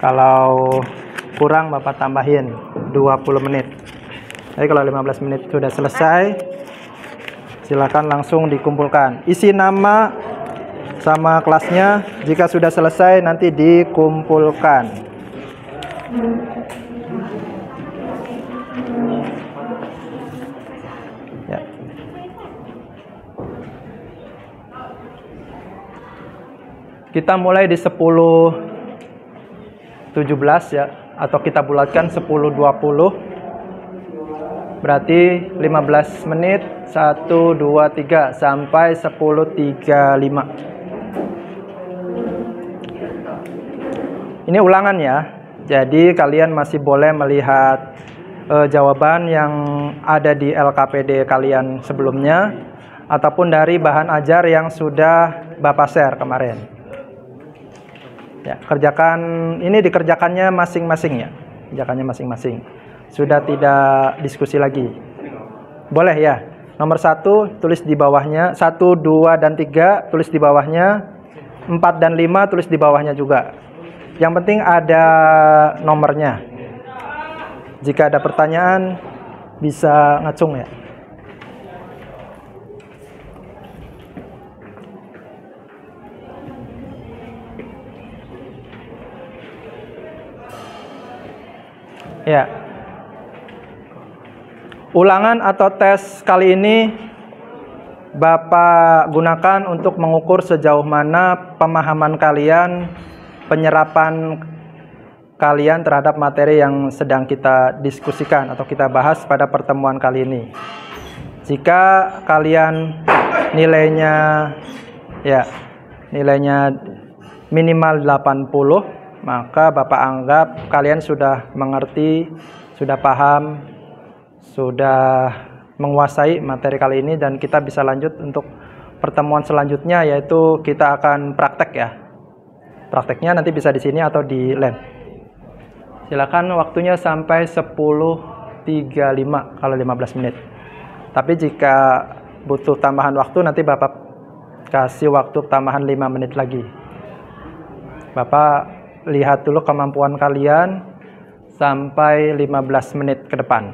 Kalau kurang Bapak tambahin 20 menit. Jadi kalau 15 menit sudah selesai, silakan langsung dikumpulkan. Isi nama sama kelasnya. Jika sudah selesai nanti dikumpulkan. Ya. Kita mulai di 10.17 ya, atau kita bulatkan 10.20. Berarti 15 menit 1 2 3 sampai 10.35. Ini ulangan ya. Jadi kalian masih boleh melihat jawaban yang ada di LKPD kalian sebelumnya ataupun dari bahan ajar yang sudah Bapak share kemarin. Ya, ini dikerjakannya masing-masing ya. Kerjakannya masing-masing. Sudah tidak diskusi lagi. Boleh ya. Nomor 1 tulis di bawahnya, 1, 2 dan 3 tulis di bawahnya, 4 dan 5 tulis di bawahnya juga. Yang penting ada nomornya. Jika ada pertanyaan bisa ngacung ya. Ya. Ulangan atau tes kali ini Bapak gunakan untuk mengukur sejauh mana pemahaman kalian, penyerapan kalian terhadap materi yang sedang kita diskusikan atau kita bahas pada pertemuan kali ini. Jika kalian nilainya minimal 80, maka Bapak anggap kalian sudah mengerti, sudah paham, sudah menguasai materi kali ini, dan kita bisa lanjut untuk pertemuan selanjutnya, yaitu kita akan praktek ya. Prakteknya nanti bisa di sini atau di lab. Silakan waktunya sampai 10.35 kalau 15 menit. Tapi jika butuh tambahan waktu nanti Bapak kasih waktu tambahan 5 menit lagi. Bapak lihat dulu kemampuan kalian sampai 15 menit ke depan.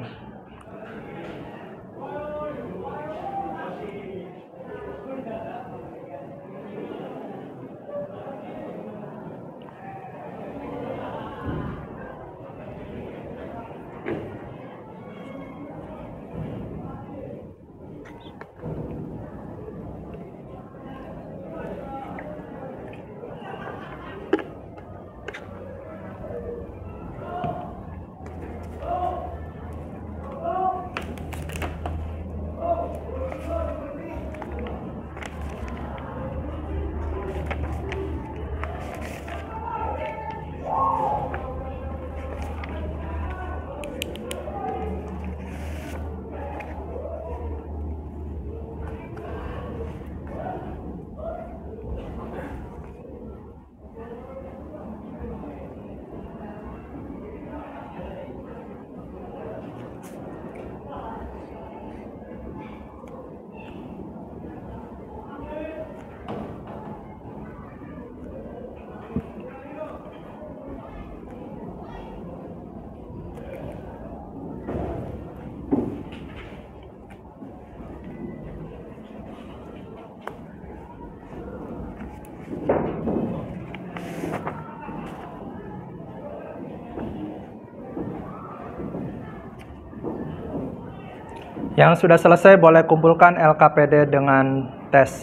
Yang sudah selesai boleh kumpulkan LKPD dengan tes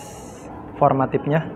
formatifnya.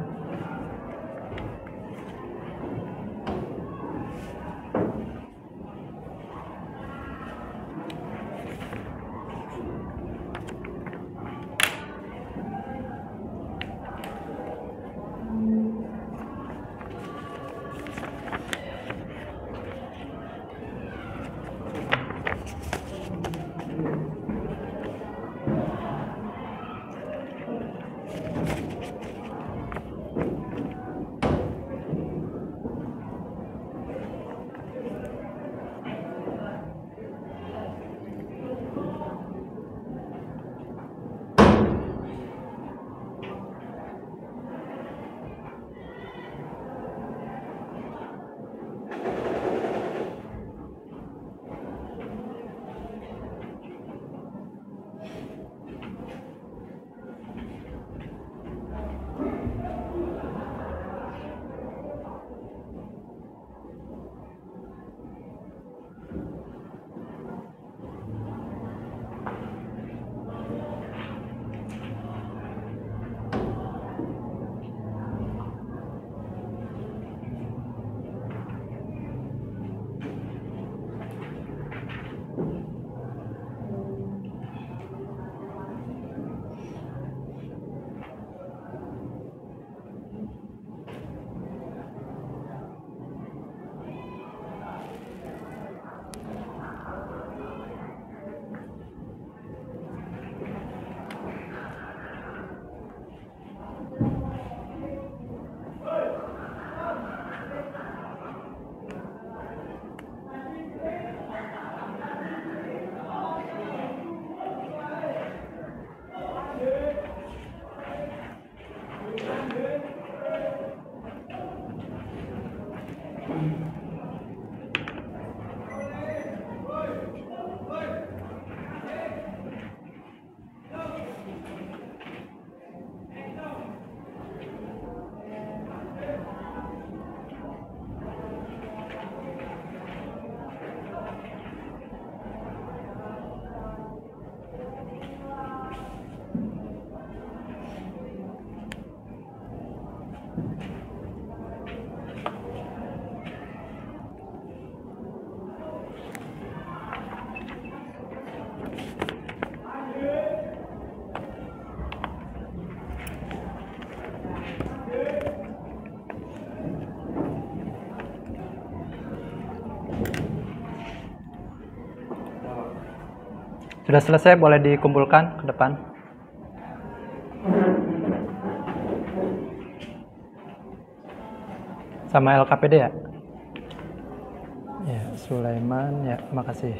Sudah selesai, boleh dikumpulkan ke depan. Sama LKPD ya? Ya, Sulaiman, ya, makasih.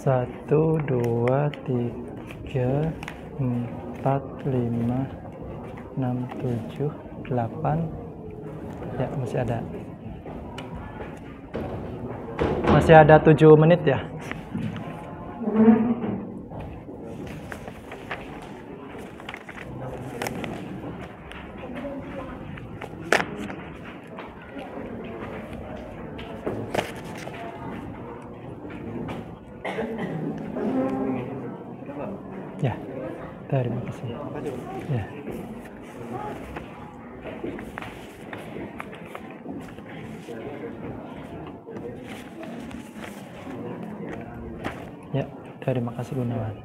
Satu, dua, tiga, 4, 5, 6, 7, 8. Ya, masih ada 7 menit ya. Ya, terima kasih. Ya. Ya, terima kasih Gunawan.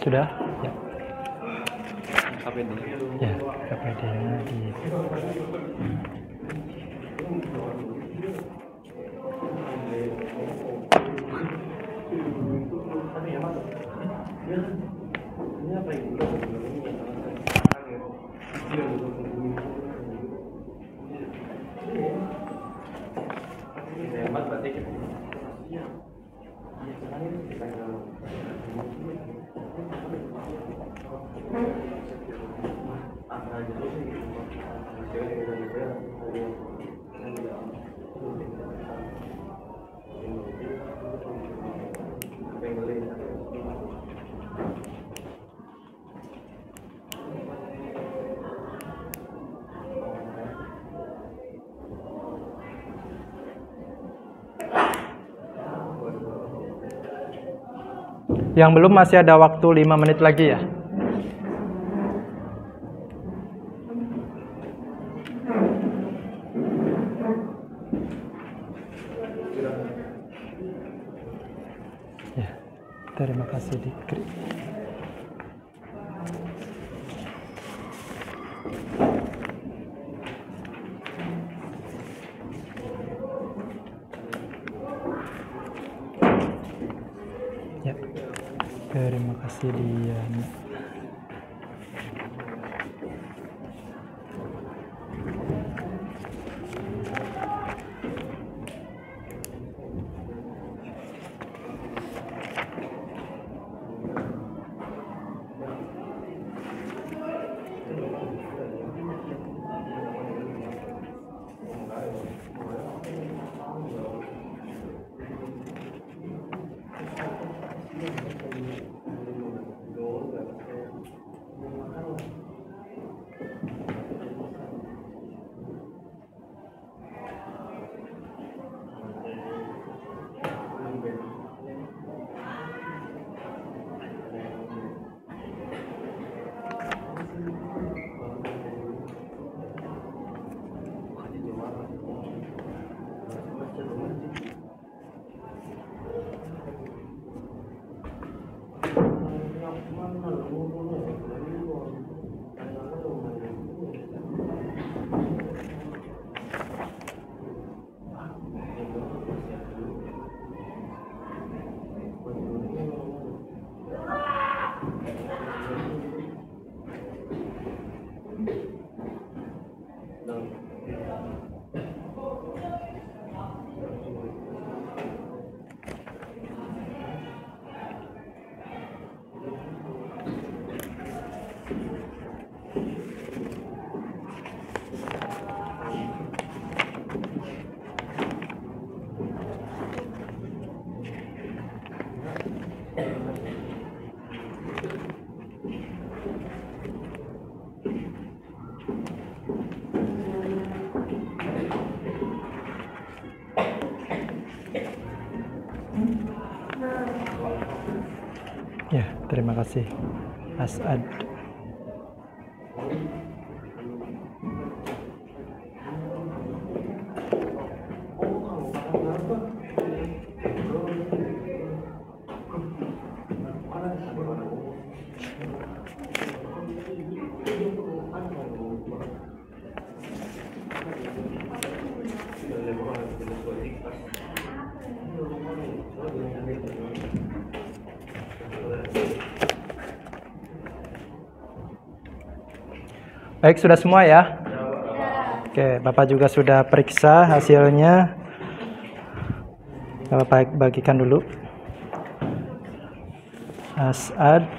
Sudah? Ya. KPD. Ya, KPD-nya di Yang belum masih ada waktu 5 menit lagi ya. Ya, terima kasih Dikri. Ya. Terima kasih Diana. Ya, terima kasih As'ad. Baik, sudah semua ya? Oke, Bapak juga sudah periksa hasilnya. Bapak bagikan dulu. As'ad,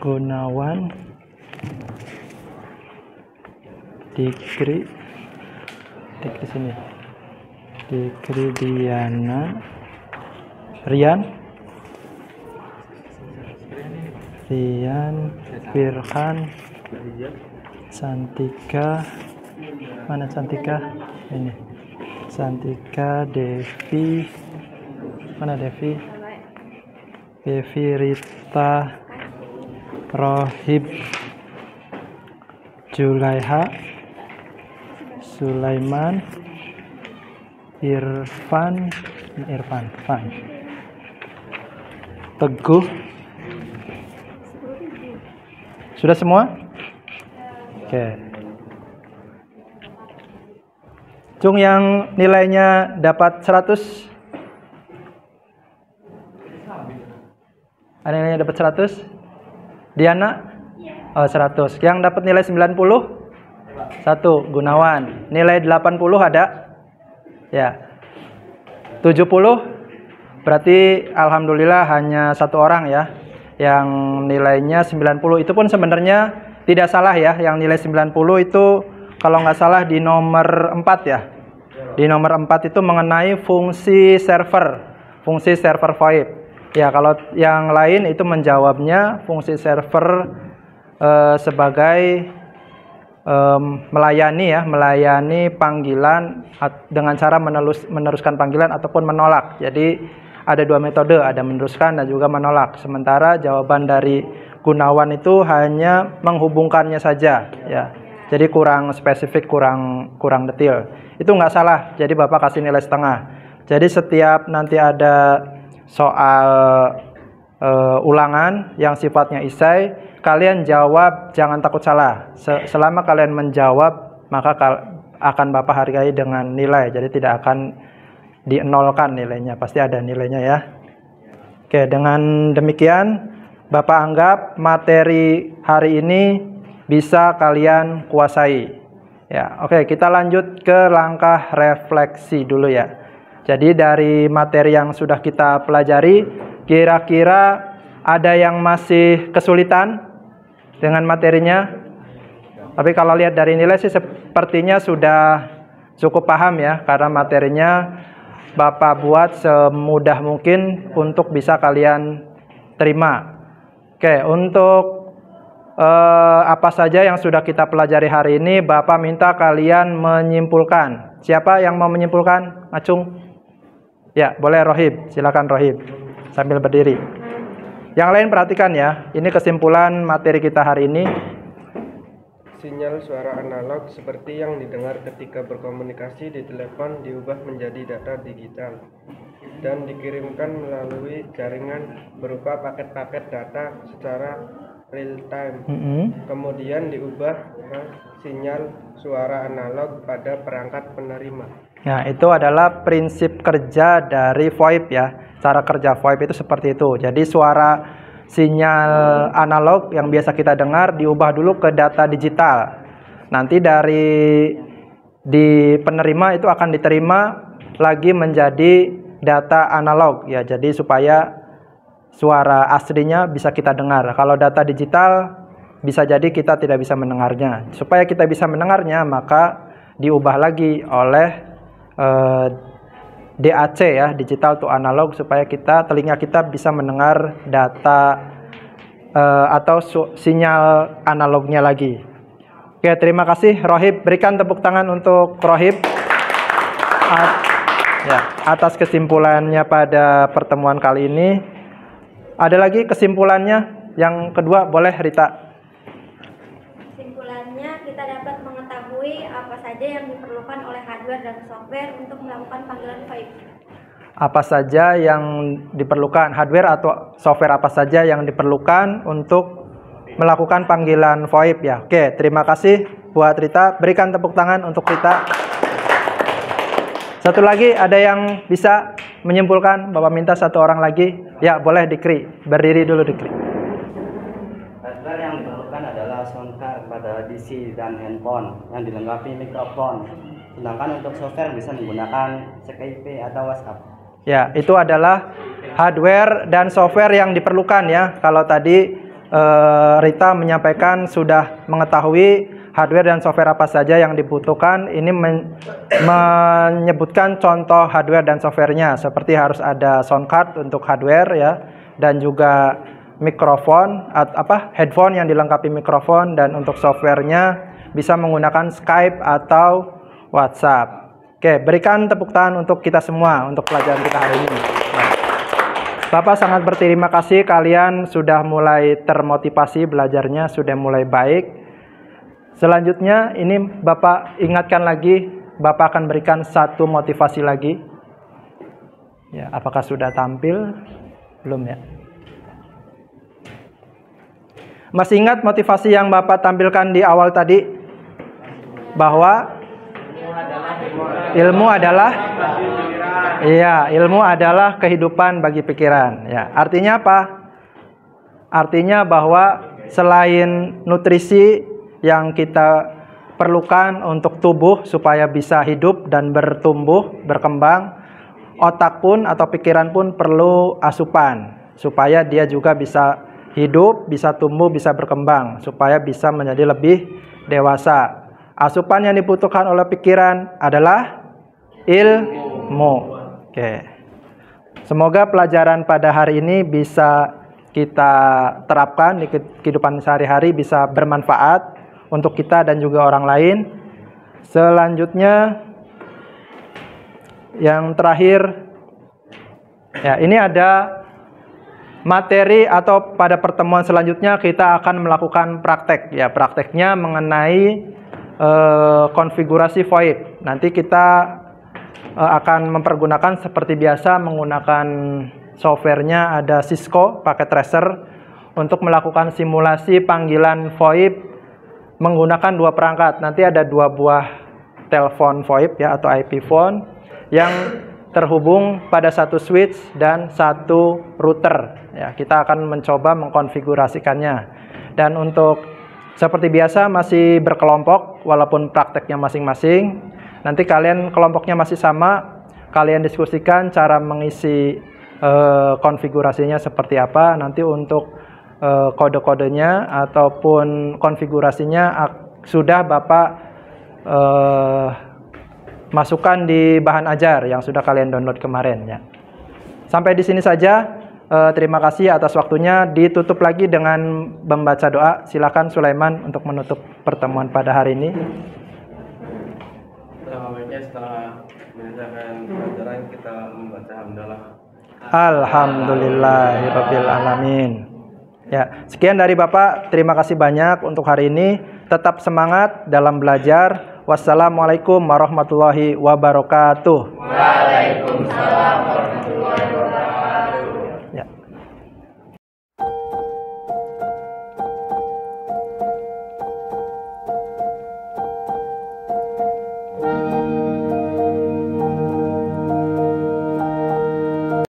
Gunawan, Dikri sini. Dikri, Diana, Rian, Firhan, Santika, mana Santika? Ini, Santika, Devi, mana Devi? Devi, Rita, Rohib, Julaiha, Sulaiman, Irfan. Teguh. Sudah semua? Oke. Cung yang nilainya dapat 100. Ada nilainya dapat 100? Diana? Oh, 100. Yang dapat nilai 90? 1. Gunawan. Nilai 80 ada? Ya. 70? Berarti alhamdulillah hanya 1 orang ya yang nilainya 90. Itu pun sebenarnya tidak salah ya. Yang nilai 90 itu kalau nggak salah di nomor 4 ya. Di nomor 4 itu mengenai fungsi server VoIP. Ya, kalau yang lain itu menjawabnya fungsi server sebagai melayani panggilan dengan cara meneruskan panggilan ataupun menolak. Jadi ada 2 metode, ada meneruskan dan juga menolak. Sementara jawaban dari Gunawan itu hanya menghubungkannya saja, ya. Jadi kurang spesifik, kurang detail. Itu nggak salah. Jadi Bapak kasih nilai setengah. Jadi setiap nanti ada soal ulangan yang sifatnya esai, kalian jawab jangan takut salah. Selama kalian menjawab, maka akan Bapak hargai dengan nilai. Jadi tidak akan dienolkan nilainya, pasti ada nilainya ya. Oke, dengan demikian Bapak anggap materi hari ini bisa kalian kuasai. Ya, oke, kita lanjut ke langkah refleksi dulu ya. Jadi dari materi yang sudah kita pelajari, kira-kira ada yang masih kesulitan dengan materinya? Tapi kalau lihat dari nilai sih sepertinya sudah cukup paham ya, karena materinya Bapak buat semudah mungkin untuk bisa kalian terima. Oke, untuk apa saja yang sudah kita pelajari hari ini, Bapak minta kalian menyimpulkan. Siapa yang mau menyimpulkan? Acung? Ya, boleh Rohib. Silakan Rohib. Sambil berdiri. Yang lain perhatikan ya. Ini kesimpulan materi kita hari ini. Sinyal suara analog seperti yang didengar ketika berkomunikasi di telepon diubah menjadi data digital dan dikirimkan melalui jaringan berupa paket-paket data secara real time. Kemudian diubah ke sinyal suara analog pada perangkat penerima. Nah, itu adalah prinsip kerja dari VoIP ya. Cara kerja VoIP itu seperti itu. Jadi suara sinyal analog yang biasa kita dengar diubah dulu ke data digital. Nanti di penerima itu akan diterima lagi menjadi data analog ya. Jadi supaya suara aslinya bisa kita dengar. Kalau data digital bisa jadi kita tidak bisa mendengarnya. Supaya kita bisa mendengarnya maka diubah lagi oleh DAC ya, digital to analog, supaya telinga kita bisa mendengar data atau sinyal analognya lagi. Oke, terima kasih Rohib. Berikan tepuk tangan untuk Rohib atas kesimpulannya pada pertemuan kali ini. Ada lagi kesimpulannya? Yang kedua boleh Rita. Kita dapat mengetahui apa saja yang diperlukan oleh hardware dan software untuk melakukan panggilan VoIP. Apa saja yang diperlukan, hardware atau software apa saja yang diperlukan untuk melakukan panggilan VoIP ya. Oke, terima kasih buat Rita. Berikan tepuk tangan untuk Rita. Satu lagi, ada yang bisa menyimpulkan? Bapak minta 1 orang lagi. Ya, boleh Dikri. Berdiri dulu Dikri. Hardware yang diperlukan adalah soundcard pada PC dan handphone yang dilengkapi mikrofon. Sedangkan untuk software bisa menggunakan Skype atau WhatsApp. Ya, itu adalah hardware dan software yang diperlukan ya. Kalau tadi Rita menyampaikan sudah mengetahui hardware dan software apa saja yang dibutuhkan. Ini menyebutkan contoh hardware dan softwarenya. Seperti harus ada soundcard untuk hardware ya, dan juga mikrofon headphone yang dilengkapi mikrofon, dan untuk softwarenya bisa menggunakan Skype atau WhatsApp. Oke, berikan tepuk tangan untuk kita semua untuk pelajaran kita hari ini. Bapak sangat berterima kasih, kalian sudah mulai termotivasi belajarnya, sudah mulai baik. Selanjutnya ini Bapak ingatkan lagi, Bapak akan berikan 1 motivasi lagi. Ya, apakah sudah tampil? Belum ya? Masih ingat motivasi yang Bapak tampilkan di awal tadi? Bahwa ilmu adalah ilmu adalah kehidupan bagi pikiran. Ya, artinya apa? Artinya bahwa selain nutrisi yang kita perlukan untuk tubuh supaya bisa hidup dan bertumbuh, berkembang, otak pun atau pikiran pun perlu asupan supaya dia juga bisa hidup, bisa tumbuh, bisa berkembang, supaya bisa menjadi lebih dewasa. Asupan yang dibutuhkan oleh pikiran adalah ilmu. Oke. Semoga pelajaran pada hari ini bisa kita terapkan di kehidupan sehari-hari, bisa bermanfaat untuk kita dan juga orang lain. Selanjutnya, yang terakhir, ya, ini ada materi atau pada pertemuan selanjutnya kita akan melakukan praktek. Ya, prakteknya mengenai konfigurasi VoIP. Nanti kita akan mempergunakan seperti biasa menggunakan softwarenya ada Cisco Packet Tracer untuk melakukan simulasi panggilan VoIP menggunakan dua perangkat. Nanti ada dua buah telepon VoIP ya atau IP phone yang terhubung pada satu switch dan satu router. Ya, kita akan mencoba mengkonfigurasikannya. Dan untuk seperti biasa masih berkelompok walaupun prakteknya masing-masing. Nanti kalian kelompoknya masih sama, kalian diskusikan cara mengisi konfigurasinya seperti apa. Nanti untuk kode-kodenya ataupun konfigurasinya sudah Bapak masukkan di bahan ajar yang sudah kalian download kemarin ya. Sampai di sini saja. Terima kasih atas waktunya. Ditutup lagi dengan membaca doa. Silakan Sulaiman untuk menutup pertemuan pada hari ini. Setelah menyelesaikan pelajaran kita membaca hamdalah. Alhamdulillahirabbil alamin. Ya, sekian dari Bapak. Terima kasih banyak untuk hari ini. Tetap semangat dalam belajar. Wassalamualaikum warahmatullahi wabarakatuh. Waalaikumsalam warahmatullahi wabarakatuh.